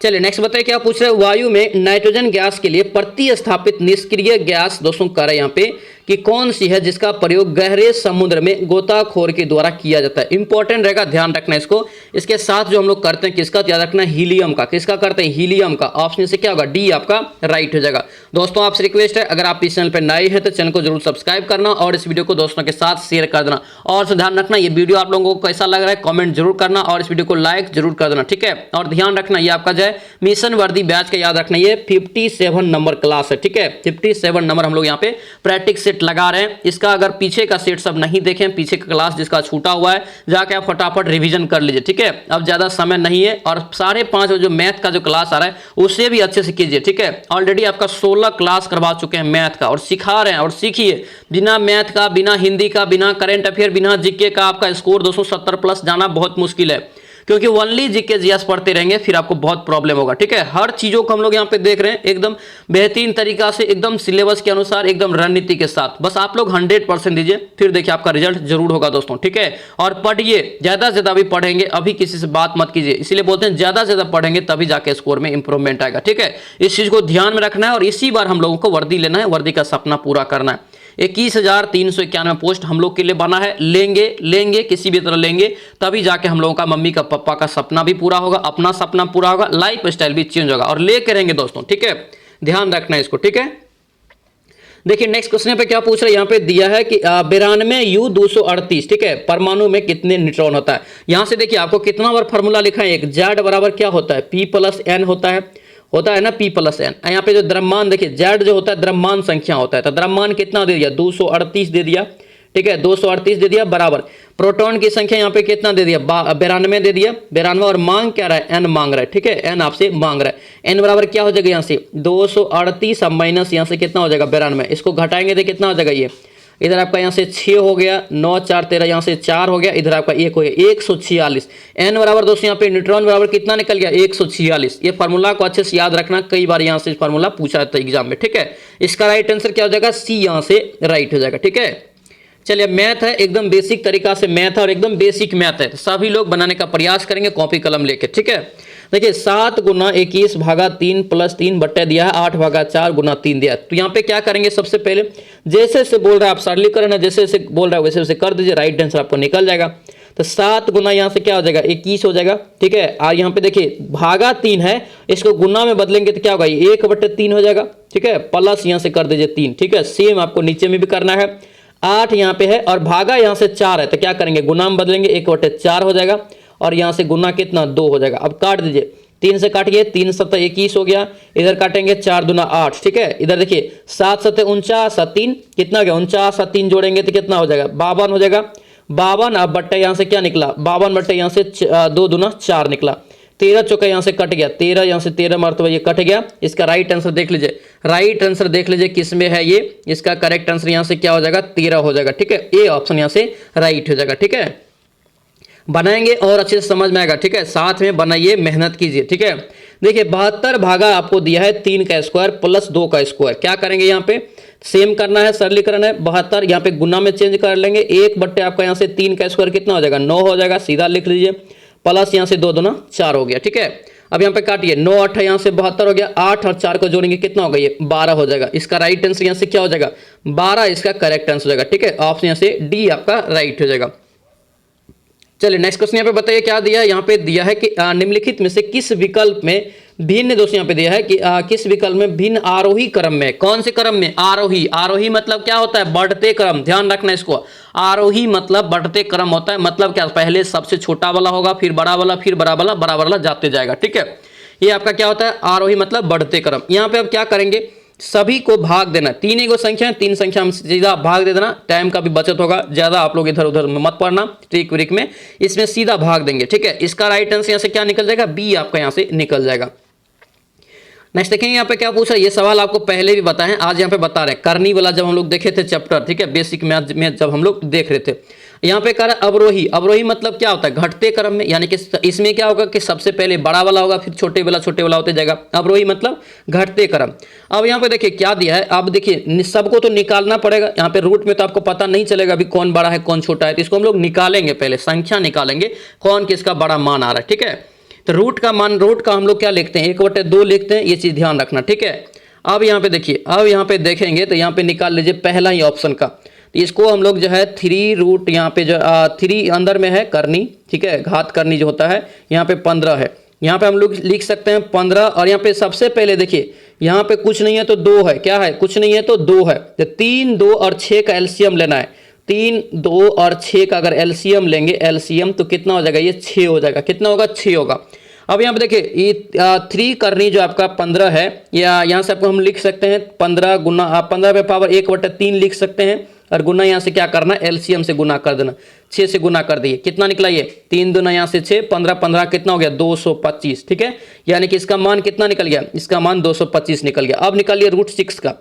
चलिए नेक्स्ट बताइए क्या पूछ रहे हैं, वायु में नाइट्रोजन गैस के लिए प्रतिस्थापित निष्क्रिय गैस दोस्तों करें यहाँ पे कि कौन सी है जिसका प्रयोग गहरे समुद्र में गोताखोर के द्वारा किया जाता है। इंपॉर्टेंट रहेगा, ध्यान रखना इसको। इसके साथ जो हम लोग करते हैं किसका याद रखना, हीलियम का। किसका करते हैं, हीलियम का। ऑप्शन से क्या होगा, डी आपका राइट हो जाएगा। दोस्तों आपसे रिक्वेस्ट है, अगर आप इस चैनल पर नए हैं तो चैनल को जरूर सब्सक्राइब करना और इस वीडियो को दोस्तों के साथ शेयर कर देना। और ध्यान रखना ये वीडियो आप लोगों को कैसा लग रहा है कमेंट जरूर करना और इस वीडियो को लाइक जरूर कर देना, ठीक है। और ध्यान रखना ये आपका जो है मिशन वर्दी बैच का याद रखना, ये 57 नंबर क्लास है, ठीक है। 57 नंबर हम लोग यहाँ पे प्रैक्टिस सेट लगा रहे हैं। इसका अगर पीछे का सेट सब नहीं देखें, पीछे का क्लास जिसका छूटा हुआ है जाके आप फटाफट रिवीजन कर लीजिए, ठीक है। अब ज्यादा समय नहीं है और 5:30 जो मैथ का जो क्लास आ रहा है उसे भी अच्छे से कीजिए, ठीक है। ऑलरेडी आपका 16 क्लास करवा चुके हैं मैथ का और सिखा रहे हैं। और सीखिए, बिना मैथ का, बिना हिंदी का, बिना करंट अफेयर, बिना जीके का आपका स्कोर 270 प्लस जाना बहुत मुश्किल है, क्योंकि ओनली जीके जीएस पढ़ते रहेंगे फिर आपको बहुत प्रॉब्लम होगा, ठीक है। हर चीजों को हम लोग यहाँ पे देख रहे हैं एकदम बेहतरीन तरीका से, एकदम सिलेबस के अनुसार, एकदम रणनीति के साथ। बस आप लोग 100% दीजिए, फिर देखिए आपका रिजल्ट जरूर होगा दोस्तों, ठीक है। और पढ़िए, ज्यादा से ज्यादा भी पढ़ेंगे, अभी किसी से बात मत कीजिए, इसीलिए बोलते हैं ज्यादा से ज्यादा पढ़ेंगे तभी जाके स्कोर में इंप्रूवमेंट आएगा, ठीक है। इस चीज को ध्यान में रखना है और इसी बार हम लोगों को वर्दी लेना है, वर्दी का सपना पूरा करना है। 21,391 पोस्ट हम लोग के लिए बना है। लेंगे किसी भी तरह लेंगे, तभी जाके हम लोगों का, मम्मी का, पापा का सपना भी पूरा होगा, अपना सपना पूरा होगा, लाइफ स्टाइल भी चेंज होगा और लेके रहेंगे दोस्तों, ठीक है। ध्यान रखना है इसको, ठीक है। देखिए नेक्स्ट क्वेश्चन पे क्या पूछ रहा है, यहाँ पे दिया है कि 92U238, ठीक है, परमाणु में कितने न्यूट्रॉन होता है। यहां से देखिए आपको कितना बार फॉर्मूला लिखा है, एक Z बराबर क्या होता है, P+N होता है ना, P+N। यहाँ पे जो द्रव्यमान देखिए, Z जो होता है द्रव्यमान संख्या होता है, तो द्रव्यमान कितना दे दिया, 238 दे दिया, ठीक है, 238 दे दिया बराबर प्रोटॉन की संख्या यहाँ पे कितना दे दिया, 92 दे दिया, 92। और मांग क्या रहा है, N मांग रहा है, ठीक है, N आपसे मांग रहा है। N बराबर क्या हो जाएगा, यहाँ से 238 अब माइनस यहाँ से कितना हो जाएगा 92, इसको घटाएंगे तो कितना हो जाएगा, ये इधर आपका यहाँ से 6 हो गया, 9 4 13, यहाँ से 4 हो गया, इधर आपका 1 हो गया, 146। N बराबर दोस्तों यहाँ पे न्यूट्रॉन बराबर कितना निकल गया, 146। ये फार्मूला को अच्छे से याद रखना, कई बार यहाँ से फार्मूला पूछा था एग्जाम में, ठीक है। इसका राइट आंसर क्या हो जाएगा, सी यहाँ से राइट हो जाएगा, ठीक है। चलिए मैथ है, एकदम बेसिक तरीका से मैथ है और एकदम बेसिक मैथ है, तो सभी लोग बनाने का प्रयास करेंगे कॉपी कलम लेके, ठीक है। देखिए 7 गुना 21 भागा 3 प्लस 3 बट्टे दिया है 8 भागा 4 गुना 3 दिया है। तो यहाँ पे क्या करेंगे, सबसे पहले जैसे जैसे बोल रहा है आप सरलीकरण है, जैसे जैसे बोल रहा है वैसे वैसे कर दीजिए, राइट आंसर आपको निकल जाएगा। तो 7 गुना यहाँ से क्या हो जाएगा, 21 हो जाएगा, ठीक है। और यहाँ पे देखिए भागा 3 है, इसको गुना में बदलेंगे तो क्या होगा, 1/3 हो जाएगा, ठीक है। प्लस यहाँ से कर दीजिए 3, ठीक है। सेम आपको नीचे में भी करना है। 8 यहाँ पे है और भागा यहाँ से 4 है, तो क्या करेंगे, गुना में बदलेंगे, 1/4 हो जाएगा और यहाँ से गुना कितना 2 हो जाएगा। अब काट दीजिए, 3 से काटिए, 3 7 21 हो गया, इधर काटेंगे 4 दूना 8, ठीक है। इधर देखिए 7 7 49, 3 कितना हो गया, 49 3 जोड़ेंगे तो कितना हो जाएगा, 52 हो जाएगा। 52 अब बट्टे यहाँ से क्या निकला, 52 बट्टे यहाँ से 2 दूना 4 निकला। 13 चौका यहाँ से कट गया, 13 यहाँ से 13 मरतबा ये कट गया। इसका राइट आंसर देख लीजिए, राइट आंसर देख लीजिए किस में है ये, इसका करेक्ट आंसर यहाँ से क्या हो जाएगा, 13 हो जाएगा, ठीक है। ए ऑप्शन यहाँ से राइट हो जाएगा, ठीक है। बनाएंगे और अच्छे से समझ में आएगा, ठीक है। साथ में बनाइए, मेहनत कीजिए, ठीक है। देखिए 72 भागा आपको दिया है 3 का स्क्वायर प्लस 2 का स्क्वायर, क्या करेंगे यहाँ पे सेम करना है, सरलीकरण है। 72 यहाँ पे गुना में चेंज कर लेंगे, 1 बट्टे आपका यहाँ से 3 का स्क्वायर कितना हो जाएगा, 9 हो जाएगा, सीधा लिख लीजिए। प्लस यहाँ से 2 दूना 4 हो गया, ठीक है। अब यहाँ पे काटिए, 9 8 यहाँ से 72 हो गया, 8 और 4 को जोड़ेंगे कितना होगा, ये 12 हो जाएगा। इसका राइट आंसर यहाँ से क्या हो जाएगा, 12 इसका करेक्ट आंसर हो जाएगा, ठीक है। ऑप्शन यहाँ से डी आपका राइट हो जाएगा। चलिए नेक्स्ट क्वेश्चन यहाँ पे बताइए क्या दिया है, यहाँ पे दिया है कि निम्नलिखित में से किस विकल्प में भिन्न, दोस्तों यहाँ पे दिया है कि किस विकल्प में भिन्न आरोही क्रम में, कौन से क्रम में, आरोही। आरोही मतलब क्या होता है, बढ़ते क्रम, ध्यान रखना इसको। आरोही मतलब बढ़ते क्रम होता है, मतलब क्या, पहले सबसे छोटा वाला होगा, फिर बड़ा वाला, फिर बड़ा वाला, बड़ा वाला जाते जाएगा, ठीक है। ये आपका क्या होता है, आरोही मतलब बढ़ते क्रम। यहाँ पे अब क्या करेंगे, सभी को भाग देना, 3 को संख्या है, 3 संख्या में सीधा भाग दे देना, टाइम का भी बचत होगा, ज्यादा आप लोग इधर उधर मत पढ़ना ट्रिक व्रिक में, इसमें सीधा भाग देंगे, ठीक है। इसका राइट आंसर यहाँ से क्या निकल जाएगा, बी आपका यहाँ से निकल जाएगा। नेक्स्ट देखेंगे यहाँ पे क्या पूछा, ये सवाल आपको पहले भी बताएं, आज यहाँ पे बता रहे हैं। करनी वाला जब हम लोग देखे थे चैप्टर, ठीक है, बेसिक मैथ में जब हम लोग देख रहे थे, यहाँ पे कह रहा है अवरोही। अवरोही मतलब क्या होता है, घटते क्रम में, यानी कि इसमें क्या होगा कि सबसे पहले बड़ा वाला होगा, फिर छोटे वाला होते जाएगा। अवरोही मतलब घटते क्रम। अब यहाँ पे देखिए क्या दिया है, अब देखिए सबको तो निकालना पड़ेगा, यहाँ पे रूट में तो आपको पता नहीं चलेगा अभी कौन बड़ा है कौन छोटा है, तो इसको हम लोग निकालेंगे, पहले संख्या निकालेंगे कौन किसका बड़ा मान आ रहा है, ठीक है। तो रूट का मान, रूट का हम लोग क्या लिखते हैं, 1/2 लिखते हैं, ये चीज ध्यान रखना, ठीक है। अब यहाँ पे देखिए, अब यहाँ पे देखेंगे तो यहाँ पे निकाल लीजिए पहला ही ऑप्शन का, तो इसको हम लोग जो है 3 रूट यहाँ पे जो 3 अंदर में है करनी, ठीक है, घात करनी जो होता है, यहाँ पे 15 है, यहाँ पे हम लोग लिख सकते हैं 15। और यहाँ पे सबसे पहले देखिए यहाँ पे कुछ नहीं है तो 2 है, क्या है, कुछ नहीं है तो 2 है, तो 3, 2 और 6 का एलसीएम लेना है। 3, 2 और 6 का अगर एलसीएम लेंगे, एलसीएम तो कितना हो जाएगा, ये 6 हो जाएगा, कितना होगा, 6 होगा। अब यहाँ पे देखिए ये 3 करनी जो आपका 15 है, या यहाँ से आपको हम लिख सकते हैं 15 गुना, आप 15 पे पावर 1/3 लिख सकते हैं, और गुना यहाँ से क्या करना, एलसीएम से गुना कर देना, 6 से गुना कर दिए, कितना निकला ये 3 दूना यहाँ से 6, 15 15 कितना हो गया 225, ठीक है, यानी कि इसका मान कितना निकल गया, इसका मान 225 निकल गया। अब निकालिए √6 का,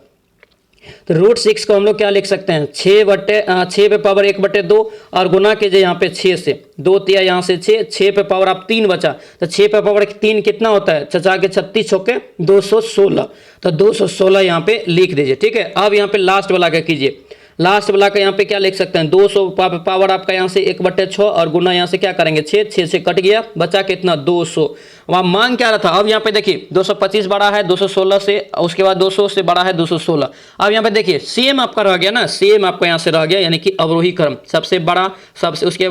तो √6 को हम लोग क्या लिख सकते हैं, 6 पे पावर 1/2 और गुना कीजिए यहाँ पे 6 से, 2 तिया यहाँ से 6 पे पावर आप 3 बचा, तो 6 पे पावर 3 कितना होता है, चचा के 36 छक्के 216, तो 216 यहाँ पे लिख दीजिए, ठीक है। अब यहाँ पे लास्ट वाला क्या कीजिए, लास्ट वाला का यहाँ पे क्या लिख सकते हैं, 200 पावर आपका यहाँ से 1/6 और गुना यहाँ से क्या करेंगे 6 से कट गया, बचा कितना 200। वहाँ मांग क्या रहा था, अब यहाँ पे देखिए 225 बड़ा है 216 से, उसके बाद 200 से बड़ा है 216। अब यहाँ पे देखिए सेम आपका रह गया ना, सेम आपका यहाँ से रह गया, यानी कि अवरोही क्रम, सबसे बड़ा, सबसे उसके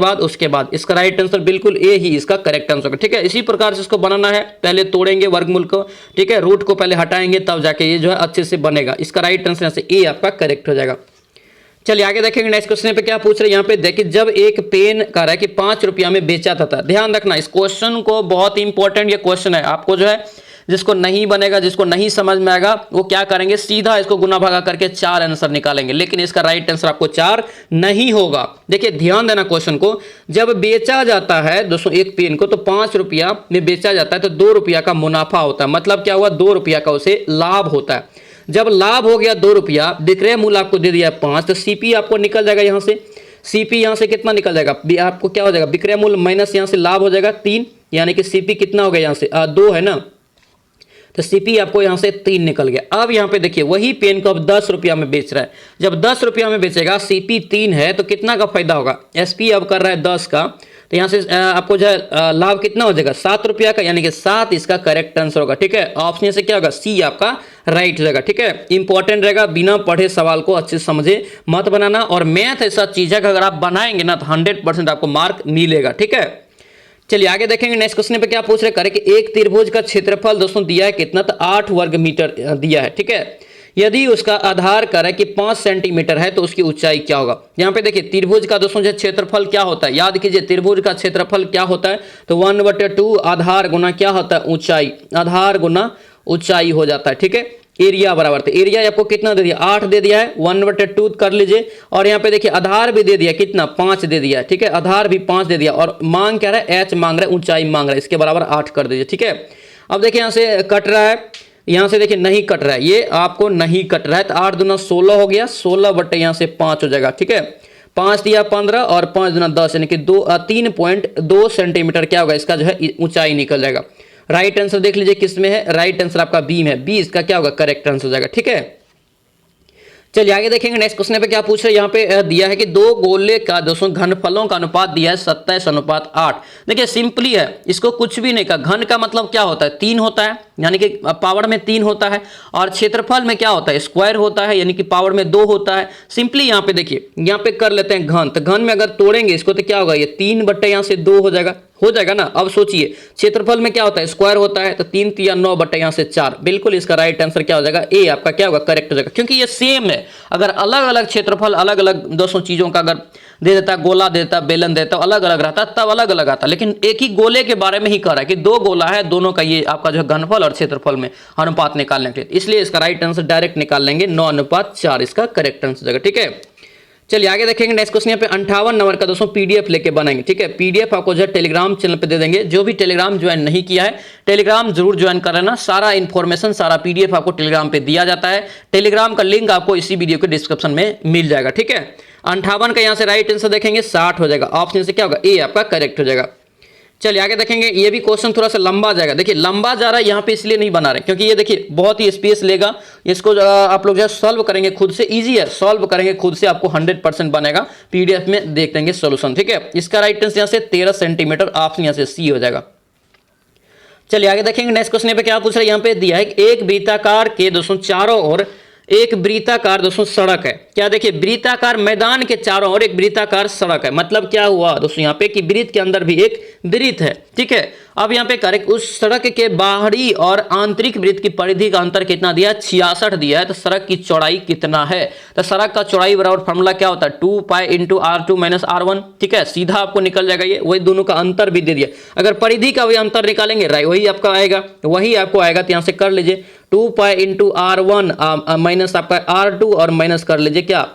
बाद इसका राइट आंसर बिल्कुल ए ही इसका करेक्ट आंसर, ठीक है। इसी प्रकार से इसको बनाना है, पहले तोड़ेंगे वर्गमूल को, ठीक है, रूट को पहले हटाएंगे तब जाके ये जो है अच्छे से बनेगा। इसका राइट आंसर यहाँ से ए आपका करेक्ट हो जाएगा। चलिए आगे देखेंगे नेक्स्ट क्वेश्चन पे क्या पूछ रहे हैं। यहाँ पे देखिए जब एक पेन कह रहा है कि 5 रुपया में बेचा था, ध्यान रखना इस क्वेश्चन को, बहुत इंपॉर्टेंट ये क्वेश्चन है। आपको जो है जिसको नहीं बनेगा, जिसको नहीं समझ में आएगा, वो क्या करेंगे, सीधा इसको गुना भागा करके 4 आंसर निकालेंगे, लेकिन इसका राइट आंसर आपको 4 नहीं होगा। देखिए ध्यान देना क्वेश्चन को, जब बेचा जाता है दोस्तों एक पेन को, तो 5 रुपया में बेचा जाता है तो 2 रुपया का मुनाफा होता है, मतलब क्या हुआ, 2 रुपया का उसे लाभ होता है। जब लाभ हो गया 2 रुपया, विक्रय मूल्य आपको दे दिया 5, तो सीपी आपको निकल जाएगा यहाँ से, सीपी यहाँ से कितना निकल जाएगा, आपको क्या हो जाएगा, विक्रय मूल्य माइनस यहाँ से लाभ हो जाएगा 3, यानी कि सीपी कितना हो गया यहाँ से 2 है ना, तो सीपी आपको यहाँ से 3 निकल गया। अब यहाँ पे देखिए वही पेन को अब 10 रुपया में बेच रहा है, जब 10 रुपया में बेचेगा, सीपी 3 है तो कितना का फायदा होगा, एसपी अब कर रहा है 10 का, तो यहाँ से आपको जो है लाभ कितना हो जाएगा 7 रुपया का, यानी कि 7 इसका करेक्ट आंसर होगा, ठीक है। ऑप्शन से क्या होगा, सी आपका राइट हो जाएगा, ठीक है। इंपॉर्टेंट रहेगा, बिना पढ़े सवाल को अच्छे से समझे मत बनाना, और मैथ ऐसा चीज है कि अगर आप बनाएंगे ना तो 100% आपको मार्क मिलेगा, ठीक है। चलिए आगे देखेंगे नेक्स्ट क्वेश्चन पे क्या पूछ रहे, करे कि एक त्रिभुज का क्षेत्रफल दोस्तों दिया है कितना, तो 8 वर्ग मीटर दिया है, ठीक है। यदि उसका आधार करे कि 5 सेंटीमीटर है तो उसकी ऊंचाई क्या होगा। यहाँ पे देखिए त्रिभुज का दोस्तों जो क्षेत्रफल क्या होता है, याद कीजिए त्रिभुज का क्षेत्रफल क्या होता है, तो 1/2 आधार गुना क्या होता है, ऊंचाई, आधार गुना ऊंचाई हो जाता है, ठीक है। एरिया बराबर, तो एरिया आपको कितना दे दिया, 8 दे दिया है, 1/2 कर लीजिए, और यहाँ पे देखिए आधार भी दे दिया कितना, 5 दे दिया है, ठीक है, आधार भी 5 दे दिया, और मांग क्या रहा है, एच मांग रहा है, ऊंचाई मांग रहा है, इसके बराबर 8 कर दीजिए, ठीक है। अब देखिए यहाँ से कट रहा है, यहाँ से देखिए नहीं कट रहा है, ये आपको नहीं कट रहा है, तो 8 दूना 16 हो गया, 16 यहाँ से 5 हो जाएगा, ठीक है। 5 दिया 15 और 5 दूना 10, यानी कि 3.2 सेंटीमीटर क्या होगा, इसका जो है ऊंचाई निकल जाएगा। राइट आंसर देख लीजिए किस में है, राइट आंसर आपका बी में है, बी इसका क्या होगा, करेक्ट आंसर हो जाएगा, ठीक है। चलिए आगे देखेंगे नेक्स्ट क्वेश्चन पे क्या पूछ रहे हैं। यहाँ पे दिया है कि 2 गोले का दोस्तों घनफलों का अनुपात दिया है 27:8। देखिए सिंपली है, इसको कुछ भी नहीं कहा, घन का मतलब क्या होता है, 3 होता है, यानी कि पावर में 3 होता है, और क्षेत्रफल में क्या होता है, स्क्वायर होता है, यानी कि पावर में 2 होता है। सिंपली यहाँ पे देखिए, यहाँ पे कर लेते हैं घन, तो घन में अगर तोड़ेंगे इसको तो क्या होगा, ये 3 यहाँ से 2 हो जाएगा ना। अब सोचिए क्षेत्रफल में क्या होता है, स्क्वायर होता है, तो 3 3 9 यहाँ से 4, बिल्कुल इसका राइट आंसर क्या हो जाएगा, ए आपका क्या होगा, करेक्ट हो जाएगा, क्योंकि ये सेम है। अगर अलग अलग क्षेत्रफल अलग अलग दोस्तों चीजों का अगर दे देता, गोला देता, बेलन देता, अलग अलग रहता तब अलग अलग आता, लेकिन एक ही गोले के बारे में ही कह रहा है कि 2 गोला है, दोनों का ये आपका जो घनफल और क्षेत्रफल में अनुपात निकालने के लिए, इसलिए इसका राइट आंसर डायरेक्ट निकाल लेंगे, 9:4 इसका करेक्ट आंसर हो जाएगा, ठीक है। चलिए आगे देखेंगे नेक्स्ट क्वेश्चन। यहाँ पे 58 नंबर का दोस्तों पीडीएफ लेके बनाएंगे, ठीक है। पीडीएफ आपको जो है टेलीग्राम चैनल पे दे देंगे, जो भी टेलीग्राम ज्वाइन नहीं किया है टेलीग्राम जरूर ज्वाइन कर लेना, सारा इन्फॉर्मेशन, सारा पीडीएफ आपको टेलीग्राम पे दिया जाता है। टेलीग्राम का लिंक आपको इसी वीडियो के डिस्क्रिप्शन में मिल जाएगा, ठीक है। 58 का यहाँ से राइट आंसर देखेंगे 60 हो जाएगा, ऑप्शन से क्या होगा, ए आपका करेक्ट हो जाएगा। चलिए आगे देखेंगे, ये भी क्वेश्चन थोड़ा सा लंबा जाएगा। देखिए लंबा जा रहा है यहाँ पे इसलिए नहीं बना रहे क्योंकि ये देखिए बहुत ही स्पेस लेगा, इसको आप लोग जो है सॉल्व करेंगे खुद से, इजी है, सॉल्व करेंगे खुद से, आपको 100% बनेगा, पीडीएफ में देख लेंगे सोल्यूशन, ठीक है। इसका राइट आंसर यहाँ से 13 सेंटीमीटर, ऑप्शन यहाँ से सी हो जाएगा। चलिए आगे देखेंगे नेक्स्ट क्वेश्चन पे क्या पूछ रहा है। यहाँ पे दिया है कि एक वृत्ताकार के दोस्तों चारों ओर एक वृत्ताकार दोस्तों सड़क है। क्या देखिए, वृत्ताकार मैदान के चारों ओर एक वृत्ताकार सड़क है। मतलब क्या हुआ दोस्तों, यहाँ पे कि वृत्त के अंदर भी एक वृत्त है, ठीक है। अब यहाँ पे करेक्ट उस सड़क के बाहरी और आंतरिक वृत्त की परिधि का अंतर कितना दिया है, 66 दिया है। तो सड़क की चौड़ाई कितना है, तो सड़क का चौड़ाई बराबर फॉर्मूला क्या होता है, 2 pi into R2 minus R1, ठीक है। सीधा आपको निकल जाएगा ये, वही दोनों का अंतर भी दे दिया। अगर परिधि का वही अंतर निकालेंगे वही आपका आएगा, वही आपको आएगा। तो यहाँ से कर लीजिए 2 पाई इंटू R1 माइनस आपका R2 और माइनस कर लीजिए क्या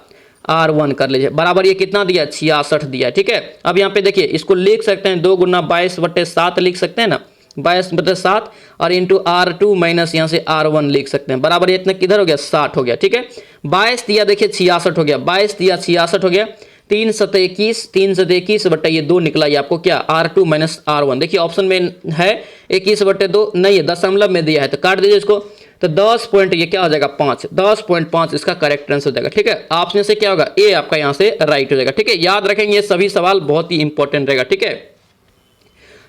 R1 कर लीजिए, बराबर ये कितना दिया, 66 दिया, ठीक है। अब यहाँ पे देखिए इसको लिख सकते हैं 2 गुना 22/7 लिख सकते हैं ना, 22/7 और इंटू R2 माइनस यहाँ से R1 लिख सकते हैं, बराबर ये इतना किधर हो गया, 60 हो गया, ठीक है। 22 दिया देखिए 66 हो गया, 22 दिया 66 हो गया, 3 7 21, 3 7 21 बट्टा ये 2 निकला, ये आपको क्या R2 माइनस R1। देखिए ऑप्शन में है 21/2 नहीं है, दशमलव में दिया है, तो काट दीजिए इसको। तो 10 पॉइंट ये क्या हो जाएगा 5, 10.5 इसका करेक्ट आंसर हो जाएगा, ठीक है। ऑप्शन से क्या होगा, ए आपका यहाँ से राइट हो जाएगा, ठीक है। याद रखेंगे ये सभी सवाल बहुत ही इंपॉर्टेंट रहेगा, ठीक है।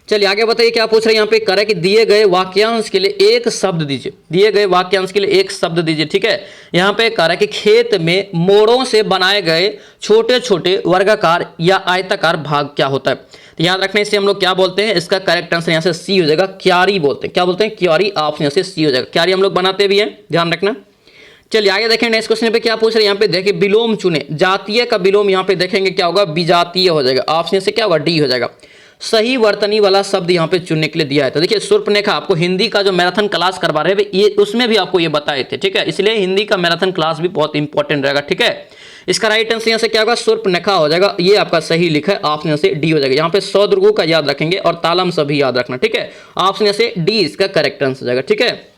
चलिए आगे बताइए क्या पूछ रहे हैं यहाँ पे, करे कि दिए गए वाक्यांश के लिए एक शब्द दीजिए, दिए गए वाक्यांश के लिए एक शब्द दीजिए, ठीक है। यहाँ पे करे कि खेत में मोड़ों से बनाए गए छोटे छोटे वर्गाकार या आयताकार भाग क्या होता है। तो याद रखने से हम लोग क्या बोलते हैं, इसका करेक्ट आंसर यहाँ से सी हो जाएगा, क्यारी बोलते हैं। क्या बोलते हैं, क्यारी। ऑप्शन यहाँ से सी हो जाएगा, क्यारी हम लोग बनाते भी हैं, ध्यान रखना। चलिए आगे देखें नेक्स्ट क्वेश्चन पे क्या पूछ रहे हैं। यहाँ पे देखिए विलोम चुने, जातीय का विलोम यहाँ पे देखेंगे क्या होगा, विजातीय हो जाएगा। ऑप्शन से क्या होगा, डी हो जाएगा। सही वर्तनी वाला शब्द यहाँ पे चुनने के लिए दिया है। तो देखिए शूर्पणखा, आपको हिंदी का जो मैराथन क्लास करवा रहे हैं ये उसमें भी आपको ये बताए थे, ठीक है। इसलिए हिंदी का मैराथन क्लास भी बहुत इंपॉर्टेंट रहेगा, ठीक है। इसका राइट आंसर यहाँ से क्या होगा, शूर्पणखा हो जाएगा, ये आपका सही लिखा है। ऑप्शन यहाँ से डी हो जाएगा। यहाँ पे सौदुर्गों का याद रखेंगे और तालम सभी याद रखना, ठीक है। ऑप्शन यहाँ से डी इसका करेक्ट आंसर हो जाएगा, ठीक है।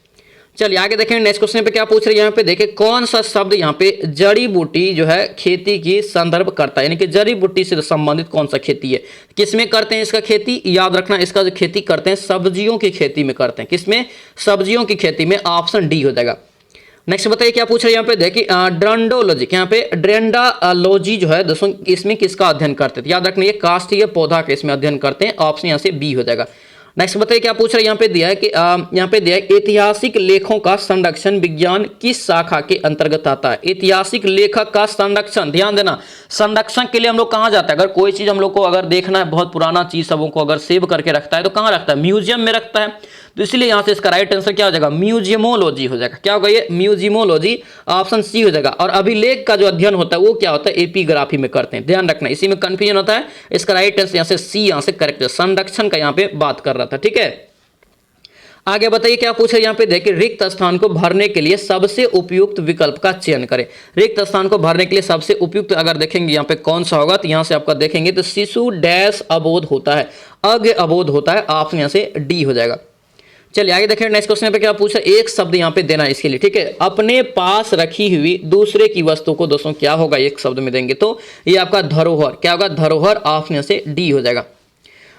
चलिए आगे देखें नेक्स्ट क्वेश्चन पे क्या पूछ रहे हैं। यहाँ पे देखिए कौन सा शब्द यहाँ पे जड़ी बूटी जो है खेती की संदर्भ करता है, यानी कि जड़ी बूटी से संबंधित कौन सा खेती है, किसमें करते हैं इसका खेती, याद रखना। इसका जो खेती करते हैं सब्जियों की खेती में करते हैं, किसमें, सब्जियों की खेती में। ऑप्शन डी हो जाएगा। नेक्स्ट बताइए क्या पूछ रहे हैं यहाँ पे, देखिए ड्रेंडोलॉजी, यहाँ पे ड्रेंडालॉजी जो है दोस्तों इसमें किसका अध्ययन करते हैं, याद रखना ये काष्ठीय पौधा के इसमें अध्ययन करते हैं। ऑप्शन यहाँ से बी हो जाएगा। नेक्स्ट बताइए क्या पूछ रहे हैं। यहाँ पे दिया है कि यहाँ पे दिया है ऐतिहासिक लेखों का संरक्षण विज्ञान किस शाखा के अंतर्गत आता है। ऐतिहासिक लेखक का संरक्षण, ध्यान देना, संरक्षण के लिए हम लोग कहाँ जाते हैं, अगर कोई चीज हम लोग को अगर देखना है, बहुत पुराना चीज सबों को अगर सेव करके रखता है तो कहाँ रखता है, म्यूजियम में रखता है। तो इसलिए यहाँ से इसका राइट आंसर क्या हो जाएगा, म्यूजियमोलॉजी हो जाएगा। क्या होगा ये, म्यूजियमोलॉजी। ऑप्शन सी हो जाएगा। और अभिलेख का जो अध्ययन होता है वो क्या होता है, एपिग्राफी में करते हैं, ध्यान रखना, इसी में कंफ्यूजन होता है। इसका राइट आंसर यहाँ से सी यहाँ से करेक्ट है, संरक्षण का यहाँ पे बात कर रहा था, ठीक है। आगे बताइए क्या पूछे यहाँ पे, देखिए रिक्त स्थान को भरने के लिए सबसे उपयुक्त विकल्प का चयन करें। रिक्त स्थान को भरने के लिए सबसे उपयुक्त अगर देखेंगे यहाँ पे कौन सा होगा, तो यहाँ से आपका देखेंगे तो शिशु डैश अबोध होता है, अज्ञ अबोध होता है। ऑप्शन यहाँ से डी हो जाएगा। चलिए आगे देखें नेक्स्ट क्वेश्चन पे क्या पूछा, एक शब्द यहाँ पे देना है इसके लिए, ठीक है। अपने पास रखी हुई दूसरे की वस्तु को दोस्तों क्या होगा, एक शब्द में देंगे तो ये आपका धरोहर, क्या होगा, धरोहर। ऑप्शन यहाँ से डी हो जाएगा।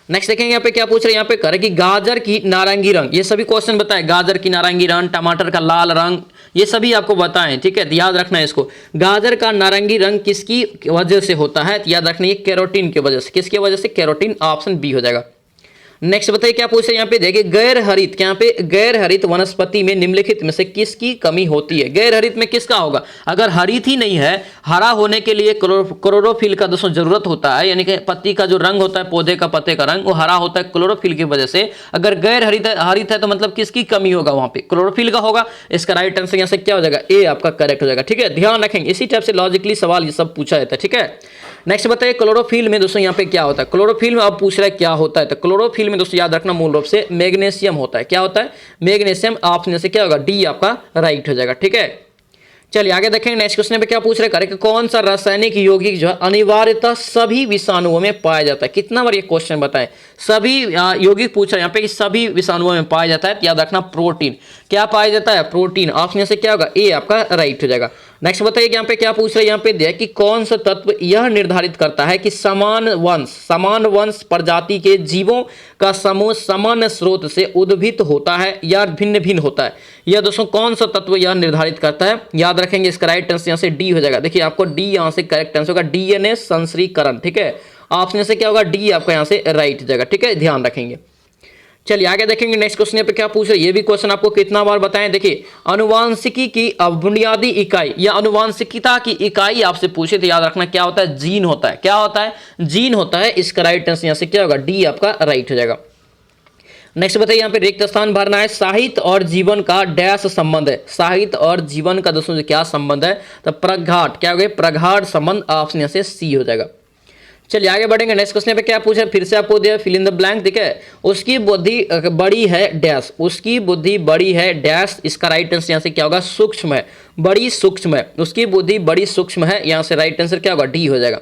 नेक्स्ट देखेंगे यहाँ पे क्या पूछ रहे हैं, यहाँ पे करें कि गाजर की नारंगी रंग, ये सभी क्वेश्चन बताए, गाजर की नारंगी रंग, टमाटर का लाल रंग, ये सभी आपको बताएं, ठीक है। याद रखना है इसको, गाजर का नारंगी रंग किसकी वजह से होता है, याद रखना ये कैरोटीन की वजह से, किसकी वजह से, कैरोटीन। ऑप्शन बी हो जाएगा। नेक्स्ट बताइए क्या पूछे यहाँ पे, देखिए गैर हरित, यहाँ पे गैर हरित वनस्पति में निम्नलिखित में से किसकी कमी होती है। गैर हरित में किसका होगा, अगर हरित ही नहीं है, हरा होने के लिए क्लोरोफिल का दोस्तों जरूरत होता है, यानी कि पत्ती का जो रंग होता है, पौधे का पत्ते का रंग वो हरा होता है क्लोरोफिल की वजह से। अगर गैर हरित है तो मतलब किसकी कमी होगा, वहां पे क्लोरोफिल का होगा। इसका राइट आंसर यहाँ से क्या हो जाएगा, ए आपका करेक्ट हो जाएगा, ठीक है। ध्यान रखेंगे इसी टाइप से लॉजिकली सवाल ये सब पूछा जाता है, ठीक है। नेक्स्ट बताइए क्लोरोफिल में दोस्तों यहाँ पे क्या होता है, क्लोरोफिल में अब पूछ रहा है क्या होता है, तो क्लोरोफिल में दोस्तों याद रखना मूल रूप से मैग्नीशियम होता है। क्या होता है, मैग्नीशियम। ऑप्शन से क्या होगा, डी आपका राइट हो जाएगा, ठीक है। चलिए आगे देखेंगे नेक्स्ट क्वेश्चन पे क्या पूछ रहे हैं, कौन सा रासायनिक यौगिक जो है अनिवार्यतः सभी विषाणुओं में पाया जाता है। कितना बार ये क्वेश्चन बताएं, सभी यौगिक पूछ रहे हैं यहाँ पे कि सभी विषाणुओं में पाया जाता है, तो याद रखना प्रोटीन। क्या पाया जाता है, प्रोटीन। ऑप्शन से क्या होगा, ए आपका राइट हो जाएगा। नेक्स्ट बताइए यहाँ पे क्या पूछ रहे हैं, यहाँ पे दिया कि कौन सा तत्व यह निर्धारित करता है कि समान वंश प्रजाति के जीवों का समूह समान स्रोत से उद्भित होता है या भिन्न भिन्न होता है। यह दोस्तों कौन सा तत्व यह निर्धारित करता है, याद रखेंगे इसका राइट आंसर यहाँ से डी हो जाएगा। देखिए आपको डी यहाँ से करेक्ट आंसर होगा, डीएनए संश्रीकरण, ठीक है। ऑप्शन से क्या होगा, डी आपका यहाँ से राइट हो जाएगा, ठीक है। ध्यान रखेंगे। चलिए आगे देखेंगे नेक्स्ट क्वेश्चन पे क्या पूछ रहे हैं, ये भी क्वेश्चन आपको कितना बार बताएं। देखिए अनुवांशिकी की बुनियादी इकाई या अनुवांशिकता की इकाई आपसे पूछे तो याद रखना क्या होता है, जीन होता है। क्या होता है, जीन होता है। इसका राइट आंसर यहाँ से क्या होगा, डी आपका राइट हो जाएगा। नेक्स्ट बताइए यहाँ पे रिक्त स्थान भरना है। साहित्य और जीवन का डैश संबंध है। साहित्य और जीवन का दोस्तों क्या संबंध है, तो प्रगाढ़, क्या हो गया, प्रगाढ़ संबंध। ऑप्शन यहाँ से सी हो जाएगा। चलिए आगे बढ़ेंगे नेक्स्ट क्वेश्चन पे क्या पूछा, फिर से आपको दिया फिल इन द ब्लैंक। ठीक है, उसकी बुद्धि बड़ी है डैश, उसकी बुद्धि बड़ी है डैश। इसका राइट आंसर यहाँ से क्या होगा, सूक्ष्म है, बड़ी सूक्ष्म है। उसकी बुद्धि बड़ी सूक्ष्म है, यहाँ से राइट आंसर क्या होगा, डी हो जाएगा।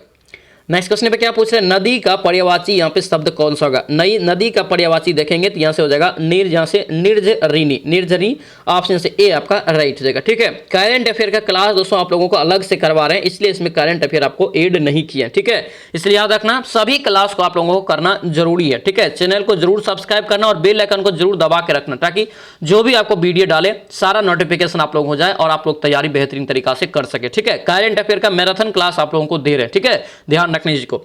नेक्स्ट क्वेश्चन पे क्या पूछ रहे हैं, नदी का पर्यायवाची यहाँ पे शब्द कौन सा होगा। नई नदी का पर्यायवाची देखेंगे तो यहाँ से हो जाएगा निर्ज, यहाँ से निर्झरिणी, निर्झरी। ऑप्शन से ए आपका राइट हो जाएगा। ठीक है, करंट अफेयर का क्लास दोस्तों आप लोगों को अलग से करवा रहे हैं, इसलिए इसमें करंट अफेयर आपको ऐड नहीं किया। ठीक है, इसलिए याद रखना सभी क्लास को आप लोगों को करना जरूरी है। ठीक है, चैनल को जरूर सब्सक्राइब करना और बेल आइकन को जरूर दबा के रखना, ताकि जो भी आपको वीडियो डाले सारा नोटिफिकेशन आप लोग हो जाए और आप लोग तैयारी बेहतरीन तरीका से कर सके। ठीक है, करंट अफेयर का मैराथन क्लास आप लोगों को दे रहे हैं। ठीक है, ध्यान रखना इसको।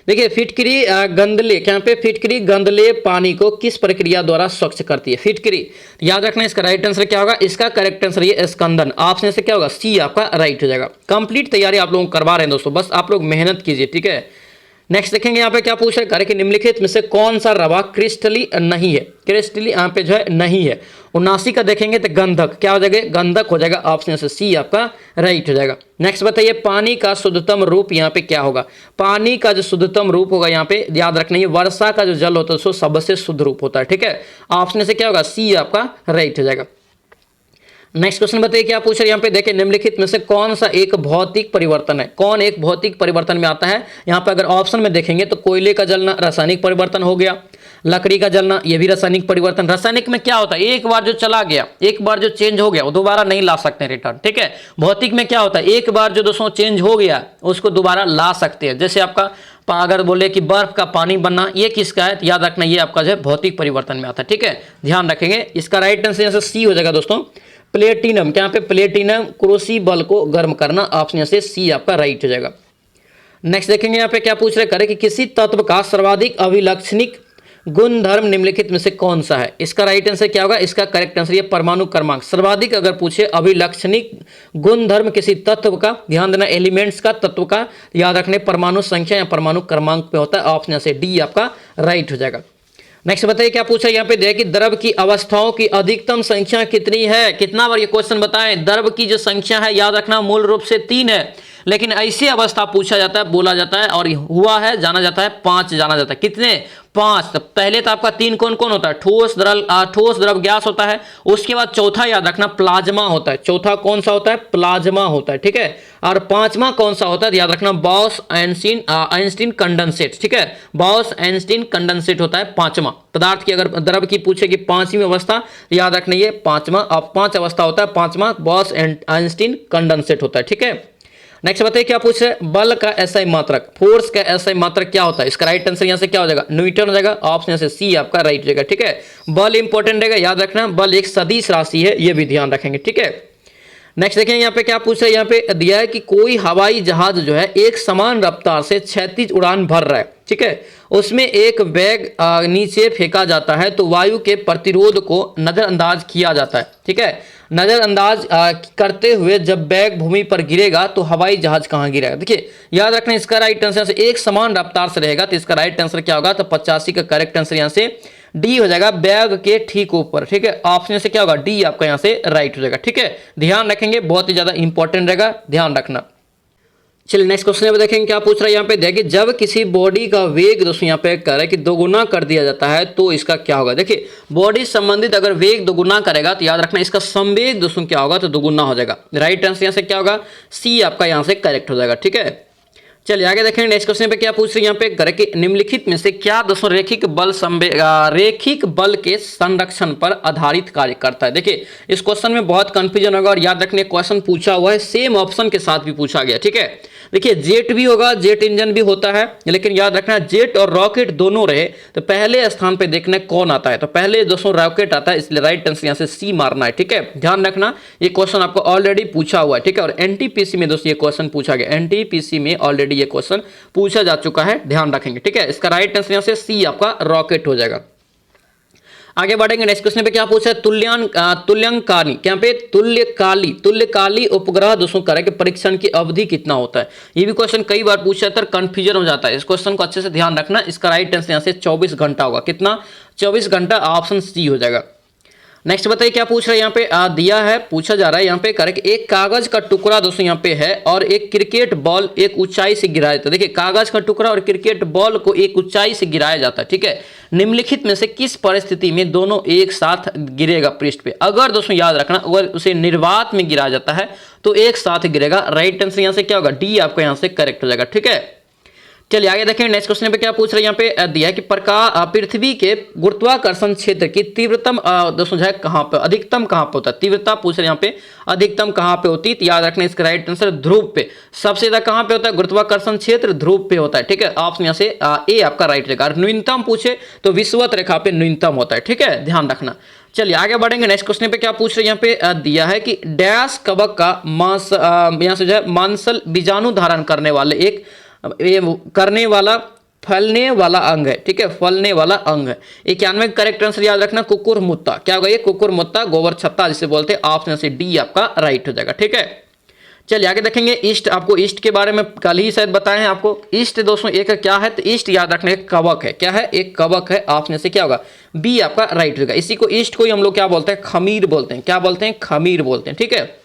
देखिए फिटकरी गंदले, यहाँ पे फिटकरी गंदले पानी को किस प्रक्रिया द्वारा स्वच्छ करती है। फिटकरी याद रखना, इसका राइट आंसर क्या होगा, इसका करेक्ट आंसर ये स्कंदन। ऑप्शन से क्या होगा, सी आपका राइट हो जाएगा। कंप्लीट तैयारी आप लोगों को करवा रहे हैं दोस्तों, बस आप लोग मेहनत कीजिए। ठीक है, नेक्स्ट देखेंगे यहाँ पे क्या पूछ रहे हैं, कि निम्नलिखित में से कौन सा रवा क्रिस्टली नहीं है। क्रिस्टली यहाँ पे जो है नहीं है। 79 का देखेंगे तो गंधक, क्या हो जाएगा, गंधक हो जाएगा। ऑप्शन से सी आपका राइट हो जाएगा। नेक्स्ट बताइए पानी का शुद्धतम रूप यहाँ पे क्या होगा। पानी का जो शुद्धतम रूप होगा यहाँ पे याद रखना, ये वर्षा का जो जल होता है उसको सबसे शुद्ध रूप होता है। ठीक है, ऑप्शन से क्या होगा, सी आपका राइट हो जाएगा। नेक्स्ट क्वेश्चन बताइए क्या पूछ रहे हैं यहाँ पे, देखिए निम्नलिखित में से कौन सा एक भौतिक परिवर्तन है। कौन एक भौतिक परिवर्तन में आता है। यहाँ पे अगर ऑप्शन में देखेंगे तो कोयले का जलना रासायनिक परिवर्तन हो गया, लकड़ी का जलना ये भी रासायनिक परिवर्तन। रासायनिक में क्या होता है, एक बार जो चला गया, एक बार जो चेंज हो गया वो दोबारा नहीं ला सकते रिटर्न। ठीक है, भौतिक में क्या होता है, एक बार जो दोस्तों चेंज हो गया उसको दोबारा ला सकते हैं। जैसे आपका अगर बोले कि बर्फ का पानी बनना, ये किसका है, याद रखना ये आपका जो है भौतिक परिवर्तन में आता है। ठीक है, ध्यान रखेंगे। इसका राइट आंसर सी हो जाएगा दोस्तों, प्लेटिनम। क्या पे प्लेटिनम क्रूसिबल को गर्म करना। ऑप्शन से सी आपका राइट हो जाएगा। नेक्स्ट देखेंगे यहाँ पे क्या पूछ रहे हैं, कि किसी तत्व का सर्वाधिक अभिलक्षणिक गुणधर्म निम्नलिखित में से कौन सा है। इसका राइट आंसर क्या होगा, इसका करेक्ट आंसर ये परमाणु क्रमांक। सर्वाधिक अगर पूछे अभिलक्षणिक गुणधर्म किसी तत्व का, ध्यान देना एलिमेंट्स का, तत्व का, याद रखने परमाणु संख्या या परमाणु क्रमांक पे होता है। ऑप्शन से डी आपका राइट हो जाएगा। नेक्स्ट बताइए क्या पूछा यहाँ पे, देखिए कि द्रव की अवस्थाओं की अधिकतम संख्या कितनी है। कितना बार ये क्वेश्चन बताएं, द्रव की जो संख्या है याद रखना मूल रूप से 3 है, लेकिन ऐसी अवस्था पूछा जाता है, बोला जाता है और हुआ है जाना जाता है 5 जाना जाता है। कितने, 5। तो पहले तो आपका 3 कौन कौन होता है, ठोस द्रव गैस होता है। उसके बाद चौथा याद रखना प्लाज्मा होता है। चौथा कौन सा होता है, प्लाज्मा होता है। ठीक है, और 5वां कौन सा होता है, याद रखना बॉस आइंस्टीन कंडेंसेट। ठीक है, बॉस आइंस्टीन कंडेंसेट होता है 5वां पदार्थ की। अगर द्रव की पूछे कि 5वीं अवस्था, याद रखना ये 5वां, 5 अवस्था होता है, 5वां बॉस आइंस्टीन कंडेंसेट होता है। ठीक है, नेक्स्ट बताइए क्या पूछ रहे हैं, बल का एसआई मात्रक, फोर्स का एसआई मात्रक क्या होता है। इसका राइट आंसर यहाँ से क्या हो जाएगा, न्यूटन हो जाएगा। ऑप्शन से सी आपका राइट हो जाएगा। ठीक है, बल इंपॉर्टेंट रहेगा, याद रखना बल एक सदिश राशि है, ये भी ध्यान रखेंगे। ठीक है, नेक्स्ट देखें यहाँ पे क्या पूछ रहे हैं, यहाँ पे दिया है कि कोई हवाई जहाज जो है एक समान रफ्तार से क्षैतिज उड़ान भर रहा है। ठीक है, उसमें एक बैग नीचे फेंका जाता है तो वायु के प्रतिरोध को नजरअंदाज किया जाता है। ठीक है, नजरअंदाज करते हुए जब बैग भूमि पर गिरेगा तो हवाई जहाज कहाँ गिरेगा। देखिए याद रखना इसका राइट आंसर से एक समान रफ्तार से रहेगा, तो इसका राइट आंसर क्या होगा, तो 85 का करेक्ट आंसर यहाँ से डी हो जाएगा, बैग के ठीक ऊपर। ठीक है, ऑप्शन से क्या होगा, डी आपका यहाँ से राइट हो जाएगा। ठीक है, ध्यान रखेंगे, बहुत ही ज्यादा इंपॉर्टेंट रहेगा, ध्यान रखना। चलिए नेक्स्ट क्वेश्चन में देखेंगे क्या पूछ रहा है यहाँ पे, देखिए जब किसी बॉडी का वेग दोस्तों यहाँ पे कह रहा है कि दोगुना कर दिया जाता है तो इसका क्या होगा। देखिए बॉडी संबंधित अगर वेग दोगुना करेगा तो याद रखना इसका संवेग दोस्तों क्या होगा, तो दोगुना हो जाएगा। राइट आंसर यहाँ से क्या होगा, सी आपका यहाँ से करेक्ट हो जाएगा। ठीक है, चलिए आगे देखेंगे नेक्स्ट क्वेश्चन पे क्या पूछ रहे हैं यहाँ पे, करे कि निम्नलिखित में से क्या दोस्तों रैखिक बल के संरक्षण पर आधारित कार्य करता है। देखिए इस क्वेश्चन में बहुत कंफ्यूजन होगा और याद रखने क्वेश्चन पूछा हुआ है सेम ऑप्शन के साथ भी पूछा गया। ठीक है, देखिए जेट भी होगा, जेट इंजन भी होता है, लेकिन याद रखना जेट और रॉकेट दोनों रहे तो पहले स्थान पे देखना कौन आता है, तो पहले दोस्तों रॉकेट आता है, इसलिए राइट आंसर यहाँ से सी मारना है। ठीक है, ध्यान रखना ये क्वेश्चन आपको ऑलरेडी पूछा हुआ है। ठीक है, और एनटीपीसी में दोस्तों ये क्वेश्चन पूछा गया, एनटीपीसी में ऑलरेडी ये क्वेश्चन पूछा जा चुका है, ध्यान रखेंगे। ठीक है, इसका राइट आंसर यहाँ से सी आपका रॉकेट हो जाएगा। आगे बढ़ेंगे नेक्स्ट क्वेश्चन पे क्या पूछा है, तुल्यंकानी, क्या पे तुल्यकाली उपग्रह दोस्तों करे कि परीक्षण की अवधि कितना होता है। ये भी क्वेश्चन कई बार पूछा जाता है, कंफ्यूजन हो जाता है। इस क्वेश्चन को अच्छे से ध्यान रखना। इसका राइट आंसर यहाँ से 24 घंटा होगा। कितना? 24 घंटा, ऑप्शन सी हो जाएगा। नेक्स्ट बताइए क्या पूछ रहा है यहाँ पे, दिया है, पूछा जा रहा है यहाँ पे करेक्ट, एक कागज का टुकड़ा दोस्तों यहाँ पे है और एक क्रिकेट बॉल एक ऊंचाई से गिराया जाता है। देखिए कागज का टुकड़ा और क्रिकेट बॉल को एक ऊंचाई से गिराया जाता है, ठीक है। निम्नलिखित में से किस परिस्थिति में दोनों एक साथ गिरेगा पृष्ठ पे? अगर दोस्तों याद रखना, अगर उसे निर्वात में गिराया जाता है तो एक साथ गिरेगा। राइट आंसर यहाँ से क्या होगा, डी आपका यहाँ से करेक्ट हो जाएगा, ठीक है। चलिए आगे देखें नेक्स्ट क्वेश्चन पे क्या पूछ रहे हैं। यहाँ पे दिया है कि पृथ्वी के गुरुत्वाकर्षण क्षेत्र की तीव्रतम दोस्तों जो है कहाँ पे, अधिकतम कहाँ पे होता है? तीव्रता पूछ रहे हैं यहाँ पे, अधिकतम कहाँ पे होती है? तो याद रखना इसका राइट आंसर ध्रुव पे। सबसे ज्यादा कहाँ पे होता है गुरुत्वाकर्षण क्षेत्र? ध्रुव पे होता है, ठीक है। ऑप्शन यहाँ से ए आपका राइट रहेगा। न्यूनतम पूछे तो विषुवत रेखा पे न्यूनतम होता है, ठीक है, ध्यान रखना। चलिए आगे बढ़ेंगे नेक्स्ट क्वेश्चन पे क्या पूछ रहे हैं। यहाँ पे दिया है कि डैश कवक का मांस यहाँ से जो है मांसल बीजाणु धारण करने वाले एक करने वाला फलने वाला अंग है, ठीक है, फलने वाला अंग है। 91 करेक्ट आंसर याद रखना, कुकुरमुत्ता। क्या होगा ये? कुकुरमुत्ता, गोबर छत्ता जिसे बोलते हैं। ऑप्शन से डी आपका राइट हो जाएगा, ठीक है। चलिए आगे देखेंगे ईस्ट। आपको ईस्ट के बारे में कल ही शायद बताए हैं आपको। ईस्ट दोस्तों एक क्या है? तो ईस्ट याद रखना एक कवक है। क्या है? एक कवक है। ऑप्शन से क्या होगा? बी आपका राइट होगा। इसी को ईस्ट को ही हम लोग क्या बोलते हैं? खमीर बोलते हैं। क्या बोलते हैं? खमीर बोलते हैं, ठीक है।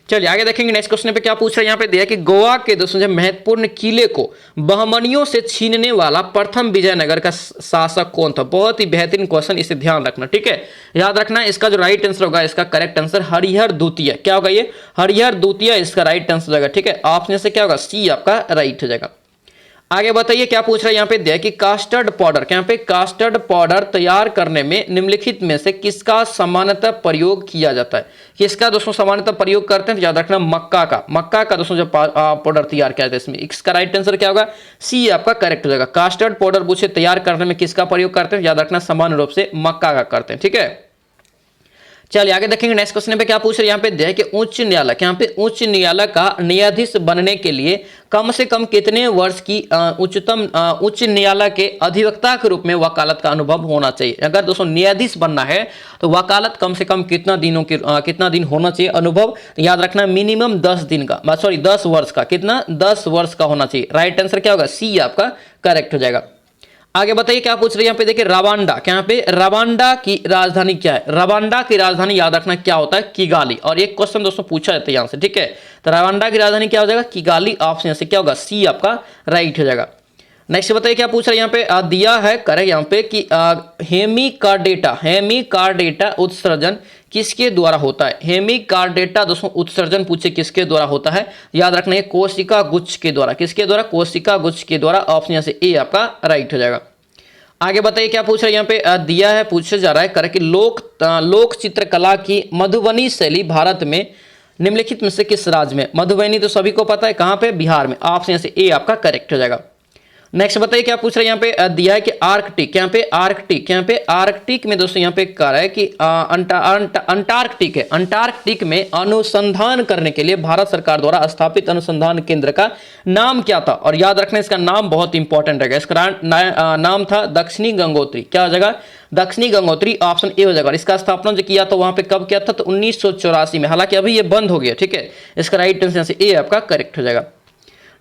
चलिए आगे देखेंगे नेक्स्ट क्वेश्चन पे क्या पूछ रहे हैं। यहाँ पे दिया कि गोवा के दोस्तों जो महत्वपूर्ण किले को बहमनियों से छीनने वाला प्रथम विजयनगर का शासक कौन था? बहुत ही बेहतरीन क्वेश्चन, इसे ध्यान रखना, ठीक है। याद रखना इसका जो राइट आंसर होगा, इसका करेक्ट आंसर हरिहर द्वितीय। क्या होगा ये? हरिहर द्वितीय इसका राइट आंसर होगा, ठीक है। ऑप्शन से क्या होगा? सी आपका राइट हो जाएगा। आगे बताइए क्या पूछ रहा है। यहाँ पे दिया कि कास्टर्ड पाउडर, क्या पे कास्टर्ड पाउडर तैयार करने में निम्नलिखित में से किसका सामान्यतः प्रयोग किया जाता है? किसका दोस्तों सामान्यतः प्रयोग करते हैं? तो याद रखना मक्का का दोस्तों जो पाउडर तैयार किया जाता है इसमें। इसका राइट आंसर क्या होगा? सी आपका करेक्ट हो जाएगा। कास्टर्ड पाउडर पूछे तैयार करने में किसका प्रयोग करते हैं? याद रखना सामान्य रूप से मक्का का करते हैं, ठीक है। चलिए आगे देखेंगे नेक्स्ट क्वेश्चन पे क्या पूछ रहे हैं। यहाँ पे दिया है कि उच्च न्यायालय, यहाँ पे उच्च न्यायालय का न्यायाधीश बनने के लिए कम से कम कितने वर्ष की उच्च न्यायालय के अधिवक्ता के रूप में वकालत का अनुभव होना चाहिए? अगर दोस्तों न्यायाधीश बनना है तो वकालत कम से कम कितना दिन होना चाहिए अनुभव? तो याद रखना मिनिमम 10 दिन का, सॉरी 10 वर्ष का। कितना? 10 वर्ष का होना चाहिए। राइट आंसर क्या होगा? सी आपका करेक्ट हो जाएगा। आगे बताइए क्या पूछ रहे हैं। यहाँ पे देखिए रवांडा, क्या यहाँ पे रवांडा की राजधानी क्या है? रवांडा की राजधानी याद रखना क्या होता है? किगाली। और एक क्वेश्चन दोस्तों पूछा जाता है यहाँ से, ठीक है। तो रवांडा की राजधानी क्या हो जाएगा? किगाली। ऑप्शन से क्या होगा? सी आपका राइट हो जाएगा। नेक्स्ट बताइए क्या पूछ रहे हैं। यहाँ पे दिया है करेक्ट यहाँ पे कि हेमिकार्डेटा उत्सर्जन किसके द्वारा होता है? हेमिकार्डेटा दोस्तों उत्सर्जन पूछे किसके द्वारा होता है? याद रखना है कोशिका गुच्छ के द्वारा। किसके द्वारा? कोशिका गुच्छ के द्वारा। ऑप्शन से ए आपका राइट हो जाएगा। आगे बताइए क्या पूछ रहे हैं। यहाँ पे दिया है, पूछा जा रहा है करेक्ट कि लोक चित्रकला की मधुबनी शैली भारत में निम्नलिखित में से किस राज्य में? मधुबनी तो सभी को पता है, कहाँ पे? बिहार में। ऑप्शन से ए आपका करेक्ट हो जाएगा। नेक्स्ट बताइए क्या पूछ रहे हैं। यहाँ पे दिया है कि आर्कटिक, यहाँ पे आर्कटिक, यहाँ पे आर्कटिक में दोस्तों यहाँ पे कह रहा है कि अंटार्कटिक है। अंटार्कटिक में अनुसंधान करने के लिए भारत सरकार द्वारा स्थापित अनुसंधान केंद्र का नाम क्या था? और याद रखना इसका नाम बहुत इंपॉर्टेंट रहेगा। इसका नाम था दक्षिणी गंगोत्री। क्या हो जाएगा? दक्षिणी गंगोत्री। ऑप्शन ए हो जाएगा। इसका स्थापना जो किया था वहां पे कब किया था? तो 1984 में। हालांकि अभी ये बंद हो गया, ठीक है। इसका राइट आंसर ए आपका करेक्ट हो जाएगा।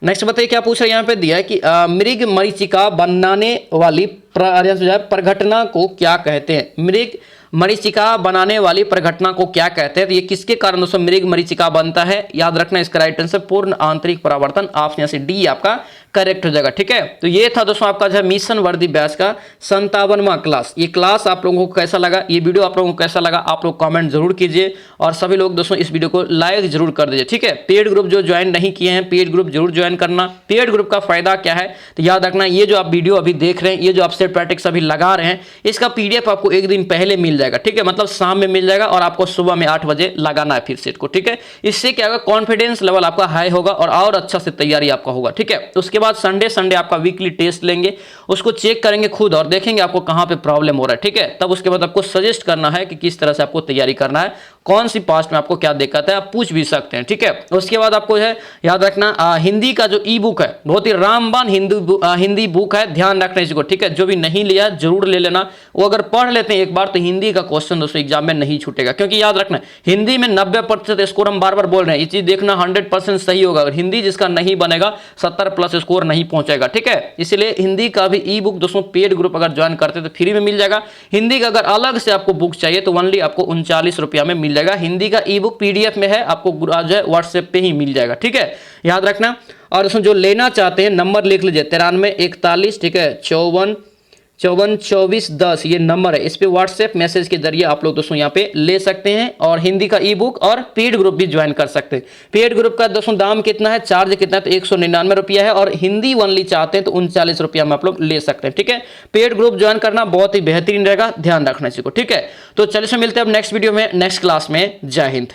नेक्स्ट बताइए क्या पूछ रहे हैं। यहाँ पे दिया है कि मृग मरीचिका बनाने वाली प्रघटना को क्या कहते हैं? मृग मरीचिका बनाने वाली प्रघटना को क्या कहते हैं? तो ये किसके कारण दोस्तों मृग मरीचिका बनता है? याद रखना इसका राइट आंसर पूर्ण आंतरिक परावर्तन। ऑप्शन से डी आपका करेक्ट हो जाएगा, ठीक है। तो ये था दोस्तों आपका जो है मिशन वर्दी बैच का 57वां क्लास। ये क्लास आप लोगों को कैसा लगा, ये वीडियो आप लोगों को कैसा लगा, आप लोग कमेंट जरूर कीजिए। और सभी लोग दोस्तों इस वीडियो को लाइक जरूर कर दीजिए, ठीक है। पेड ग्रुप जो ज्वाइन नहीं किए हैं, पेड ग्रुप जरूर ज्वाइन करना। पेड ग्रुप का फायदा क्या है? तो याद रखना ये जो आप वीडियो अभी देख रहे हैं, ये जो आप सेट प्रैक्टिस अभी लगा रहे हैं, इसका PDF आपको एक दिन पहले मिल जाएगा, ठीक है। मतलब शाम में मिल जाएगा और आपको सुबह में 8 बजे लगाना है फिर सेट को, ठीक है। इससे क्या होगा? कॉन्फिडेंस लेवल आपका हाई होगा और अच्छा से तैयारी आपका होगा, ठीक है। उसके बाद संडे आपका वीकली टेस्ट लेंगे, उसको चेक करेंगे खुद और देखेंगे आपको कहां पे प्रॉब्लम हो रहा है, ठीक है। तब उसके बाद आपको सजेस्ट करना है कि किस तरह से आपको तैयारी करना है। कौन सी पास्ट में आपको क्या दिक्कत है, आप पूछ भी सकते हैं। ठीक है, उसके बाद आपको है याद रखना हिंदी का जो ई बुक है बहुत ही रामबाण हिंदी बुक है, ध्यान रखना इसको। ठीक है, जो भी नहीं लिया जरूर ले लेना, वो अगर पढ़ लेते हैं एक बार तो हिंदी का क्वेश्चन दोस्तों एग्जाम में नहीं छूटेगा। क्योंकि याद रखना हिंदी में 90% स्कोर हम बार बार बोल रहे हैं, ये चीज देखना 100% सही होगा। अगर हिंदी जिसका नहीं बनेगा 70+ स्कोर नहीं पहुंचेगा। ठीक है, इसलिए हिंदी का भी ई बुक दोस्तों पेड ग्रुप अगर ज्वाइन करते तो फ्री में मिल जाएगा। हिंदी का अगर अलग से आपको बुक चाहिए तो ओनली आपको 39 रुपया में मिल जाएगा। हिंदी का ई बुक पीडीएफ में है, आपको जो है व्हाट्सएप पे ही मिल जाएगा। ठीक है, याद रखना। और उसमें जो लेना चाहते हैं नंबर लिख लीजिए 9341, ठीक है, 542410 ये नंबर है, इस पे व्हाट्सएप मैसेज के जरिए आप लोग दोस्तों यहाँ पे ले सकते हैं और हिंदी का ई बुक और पेड ग्रुप भी ज्वाइन कर सकते हैं। पेड ग्रुप का दोस्तों दाम कितना है, चार्ज कितना है, तो 199 रुपया है और हिंदी ओनली चाहते हैं तो 39 रुपया में आप लोग ले सकते हैं। ठीक है, पेड ग्रुप ज्वाइन करना बहुत ही बेहतरीन रहेगा, ध्यान रखना इसी को। ठीक है, तो चलिए मिलते हैं अब नेक्स्ट वीडियो में, नेक्स्ट क्लास में। जय हिंद।